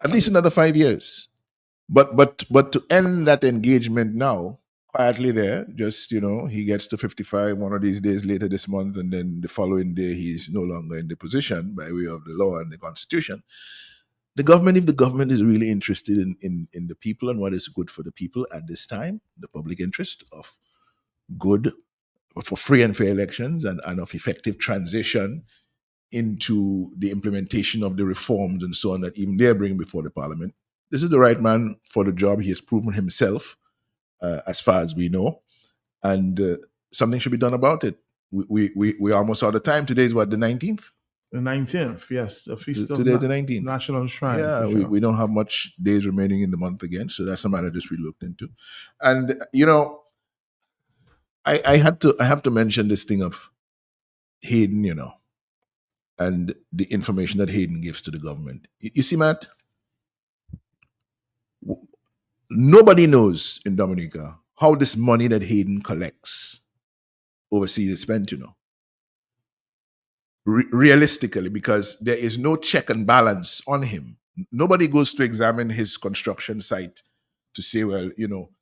At least another 5 years. But to end that engagement now, quietly there, just, he gets to 55 one of these days later this month, and then the following day he's no longer in the position by way of the law and the Constitution. If the government is really interested in the people and what is good for the people at this time, the public interest of good, for free and fair elections and of effective transition into the implementation of the reforms and so on that even they're bringing before the Parliament, this is the right man for the job. He has proven himself, as far as we know, and something should be done about it. We almost out of time. Today is what, the 19th? The 19th, yes. The feast of Today, the 19th. National Shrine. Yeah, sure. we don't have much days remaining in the month again, so that's a matter just we looked into. And I have to mention this thing of Hayden, and the information that Hayden gives to the government. You see, Matt, nobody knows in Dominica how this money that Hayden collects overseas is spent, realistically, because there is no check and balance on him. Nobody goes to examine his construction site to say, well,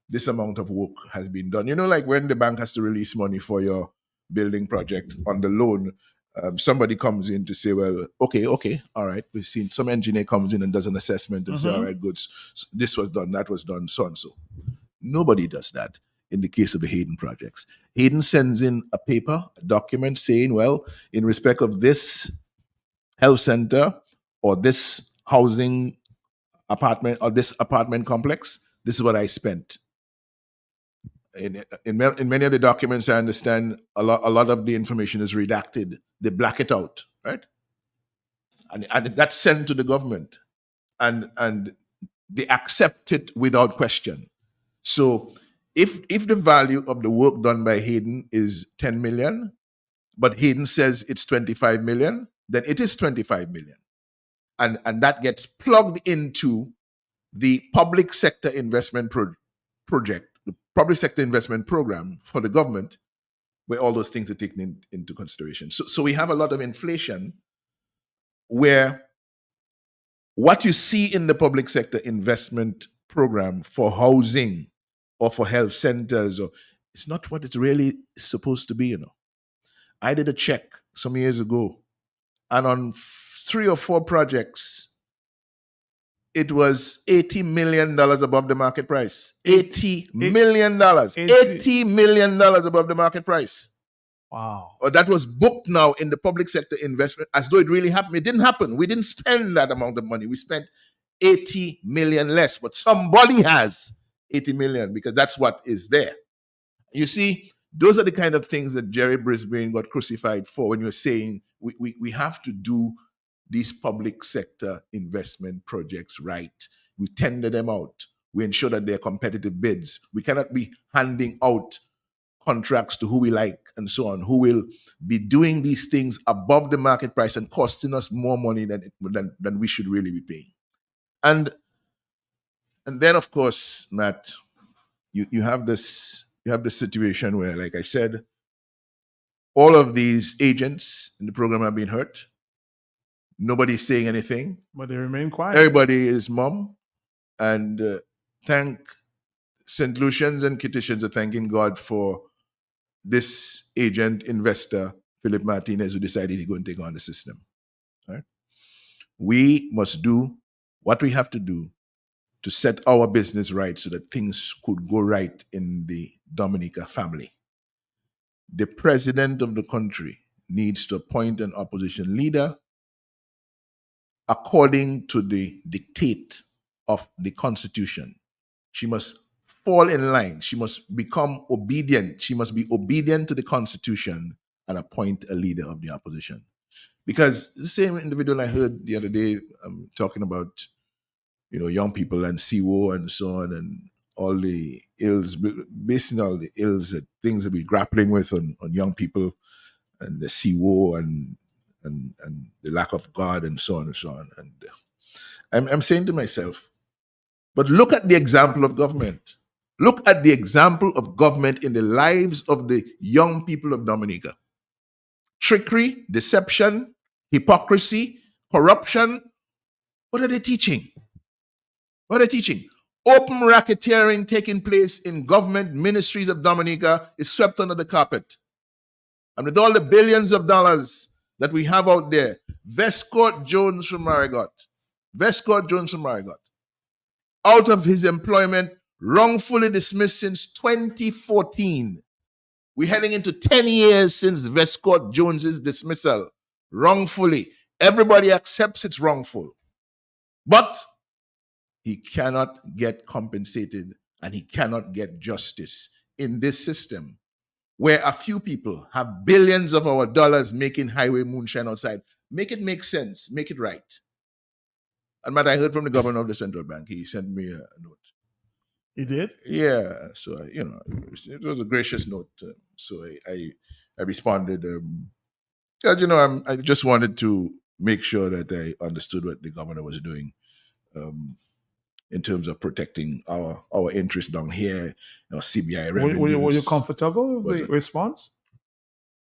this amount of work has been done. Like when the bank has to release money for your building project on the loan, somebody comes in to say, well, okay, all right, we've seen some engineer comes in and does an assessment and say, all right, good, so this was done, that was done, so and so. Nobody does that in the case of the Hayden projects. Hayden sends in a paper, a document saying, well, in respect of this health center or this housing apartment or this apartment complex, this is what I spent. In many of the documents, I understand a lot of the information is redacted. They black it out, right? And that's sent to the government, and they accept it without question. So if the value of the work done by Hayden is 10 million, but Hayden says it's 25 million, then it is 25 million. And that gets plugged into the public sector investment project, the public sector investment program for the government, where all those things are taken into consideration. So we have a lot of inflation where what you see in the public sector investment program for housing or for health centers, or it's not what it's really supposed to be, you know. I did a check some years ago, and on 3 or 4 projects, it was $80 million above the market price. $80 million. $80 million above the market price. Wow. Or that was booked now in the public sector investment as though it really happened. It didn't happen. We didn't spend that amount of money. We spent 80 million less, but somebody has 80 million because that's what is there. You see, those are the kind of things that Jerry Brisbane got crucified for when you're saying we have to do these public sector investment projects right. We tender them out. We ensure that they're competitive bids. We cannot be handing out contracts to who we like and so on, who will be doing these things above the market price and costing us more money than we should really be paying. And then, of course, Matt, you have this situation where, like I said, all of these agents in the program have been hurt. Nobody's saying anything. But they remain quiet. Everybody is mum. And thank St. Lucians and Kittitians are thanking God for this agent investor, Philip Martinez, who decided he's going to take on the system. Right? We must do what we have to do to set our business right so that things could go right in the Dominica family. The president of the country needs to appoint an opposition leader according to the dictate of the Constitution. She must fall in line. She must become obedient. She must be obedient to the Constitution and appoint a leader of the opposition. Because the same individual I heard the other day talking about, young people and CWO and so on, and all the ills, basically all the ills, that things that we're grappling with on young people, and the CWO and the lack of God and so on and so on. And I'm saying to myself, but look at the example of government. Look at the example of government in the lives of the young people of Dominica. Trickery, deception, hypocrisy, corruption. What are they teaching? What are they teaching? Open racketeering taking place in government ministries of Dominica is swept under the carpet. And with all the billions of dollars that we have out there, Vescourt Jones from Marigot, out of his employment, wrongfully dismissed since 2014. We're heading into 10 years since Vescourt Jones's dismissal, wrongfully. Everybody accepts it's wrongful. But he cannot get compensated and he cannot get justice in this system where a few people have billions of our dollars making highway moonshine outside. Make it make sense. Make it right. And Matt, I heard from the governor of the central bank. He sent me a note. He did? Yeah. So, it was a gracious note. So I responded. I just wanted to make sure that I understood what the governor was doing in terms of protecting our interests down here, CBI revenues. Were you comfortable with the response?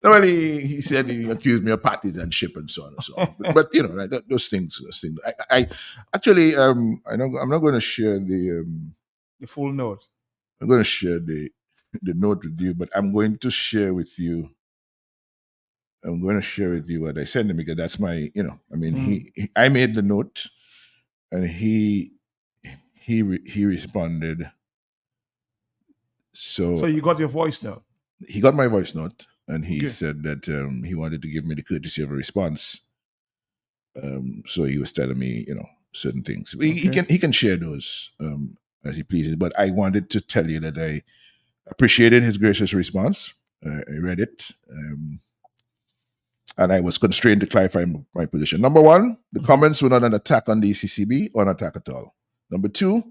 No, well, he said he accused me of partisanship and so on and so on. but right, those things. I actually, I'm not going to share the full note. I'm going to share the note with you, but I'm going to share with you. What I sent him because that's my, I made the note, and he responded. So you got your voice note. He got my voice note. And he said that he wanted to give me the courtesy of a response. So he was telling me, certain things. He can share those as he pleases. But I wanted to tell you that I appreciated his gracious response. I read it. And I was constrained to clarify my position. Number one, the comments were not an attack on the ECCB or an attack at all. Number two,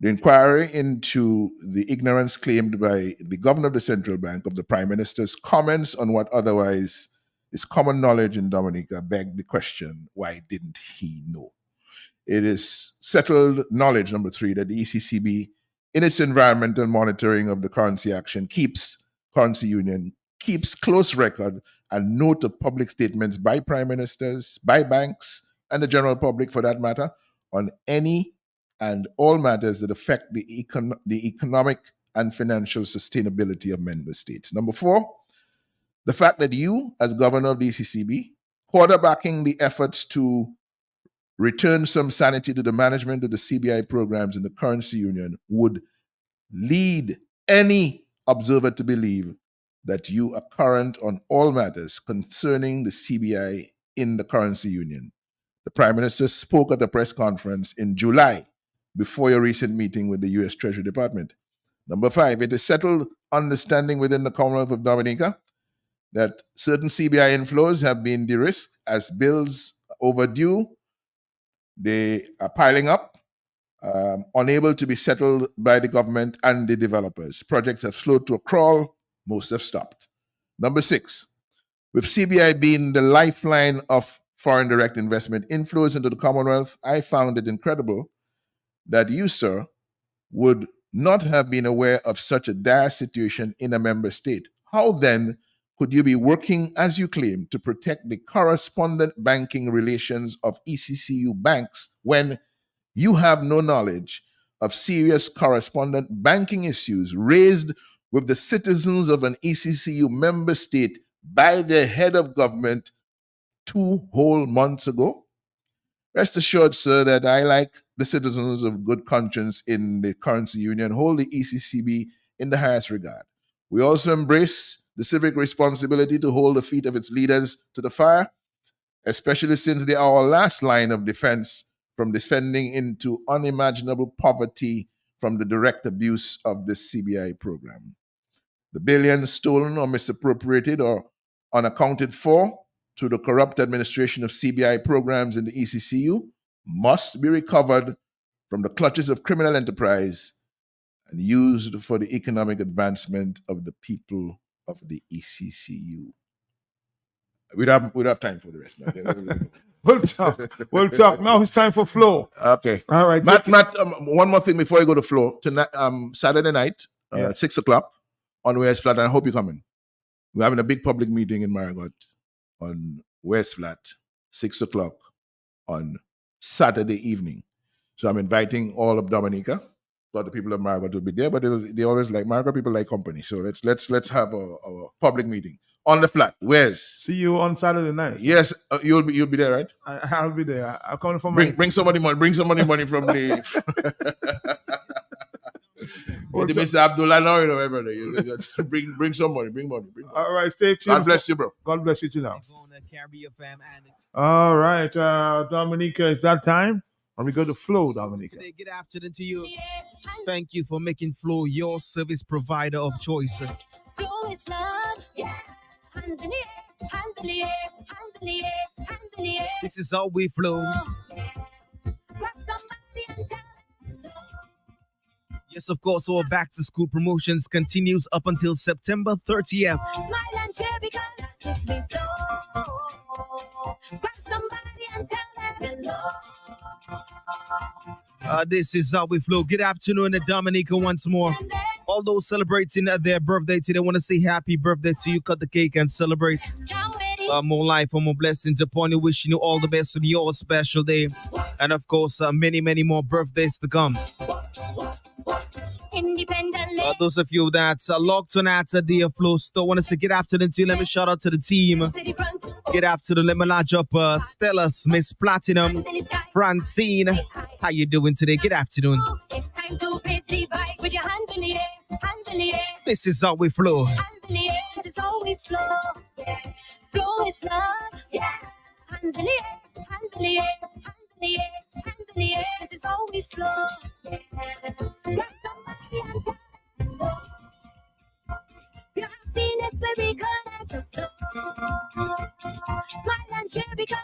The inquiry into the ignorance claimed by the governor of the central bank of the prime minister's comments on what otherwise is common knowledge in Dominica begged the question, why didn't he know? It is settled knowledge, number 3, that the ECCB, in its environmental monitoring of the currency action, currency union, keeps close record and note of public statements by prime ministers, by banks, and the general public for that matter, on any and all matters that affect the economic and financial sustainability of member states. Number 4, the fact that you, as governor of the ECCB, quarterbacking the efforts to return some sanity to the management of the CBI programs in the currency union would lead any observer to believe that you are current on all matters concerning the CBI in the currency union. The Prime Minister spoke at a press conference in July before your recent meeting with the U.S. Treasury Department. Number 5, it is settled understanding within the Commonwealth of Dominica that certain CBI inflows have been de-risked as bills overdue. They are piling up, unable to be settled by the government and the developers. Projects have slowed to a crawl, most have stopped. Number 6, with CBI being the lifeline of foreign direct investment inflows into the Commonwealth, I found it incredible that you, sir, would not have been aware of such a dire situation in a member state. How then could you be working, as you claim, to protect the correspondent banking relations of ECCU banks when you have no knowledge of serious correspondent banking issues raised with the citizens of an ECCU member state by the head of government 2 whole months ago? Rest assured, sir, that I, like the citizens of good conscience in the currency union, hold the ECCB in the highest regard. We also embrace the civic responsibility to hold the feet of its leaders to the fire, especially since they are our last line of defense from descending into unimaginable poverty from the direct abuse of the CBI program. The billions stolen or misappropriated or unaccounted for through the corrupt administration of CBI programs in the ECCU must be recovered from the clutches of criminal enterprise and used for the economic advancement of the people of the ECCU. We don't have time for the rest, man. We'll talk. We'll talk. Now it's time for Flow. Okay. All right. Matt, one more thing before you go to Flow. Tonight, Saturday night, at 6 o'clock on West Flat, and I hope you're coming. We're having a big public meeting in Marigot on West Flat, 6 o'clock on Saturday evening. So I'm inviting all of Dominica. A lot of people of Marigot will be there, but they always like Marigot people like company. So let's have a public meeting on the flat. Where's? See you on Saturday night. Yes, you'll be there, right? I'll be there. I'll come from bring somebody money. Bring somebody money from the. Mr. Abdullah, now you know everybody. Bring some money. Bring money. All right, stay tuned. God bless you, bro. God bless you too now. All right, Dominica, it's that time. And we go to Flow, Dominica. Today, good afternoon to you. Thank you for making Flow your service provider of choice. Flow is love, yeah. Hands in the air, hands in the air, hands in the air, hands in the air. This is how we flow. Grab somebody and tell them. Yes, of course, our back to school promotions continues up until September 30th. Smile and cheer because it's me flow. Grab somebody and tell them hello. This is how we flow. Good afternoon, Dominica, once more. All those celebrating their birthday today, want to say happy birthday to you. Cut the cake and celebrate. More life and more blessings upon you. Wishing you all the best on your special day. And of course, many, many more birthdays to come. Those of you that logged on at the Flow Store, want to say good afternoon to you. Let me shout out to the team. Good afternoon. Let me large up Stella, Miss Platinum, Francine. How you doing today? Good afternoon. It's time to raise the vibe with your hands in the air, hands in the air. This is how we flow. Hands in the air, this is how we flow. Yeah. Flow is love, yeah. Hands in the air, hands in the air, hands in the air, hands in the air. This is how we flow. Yeah. Grab somebody and tell them no. Your happiness will be connected. Smile and cheer because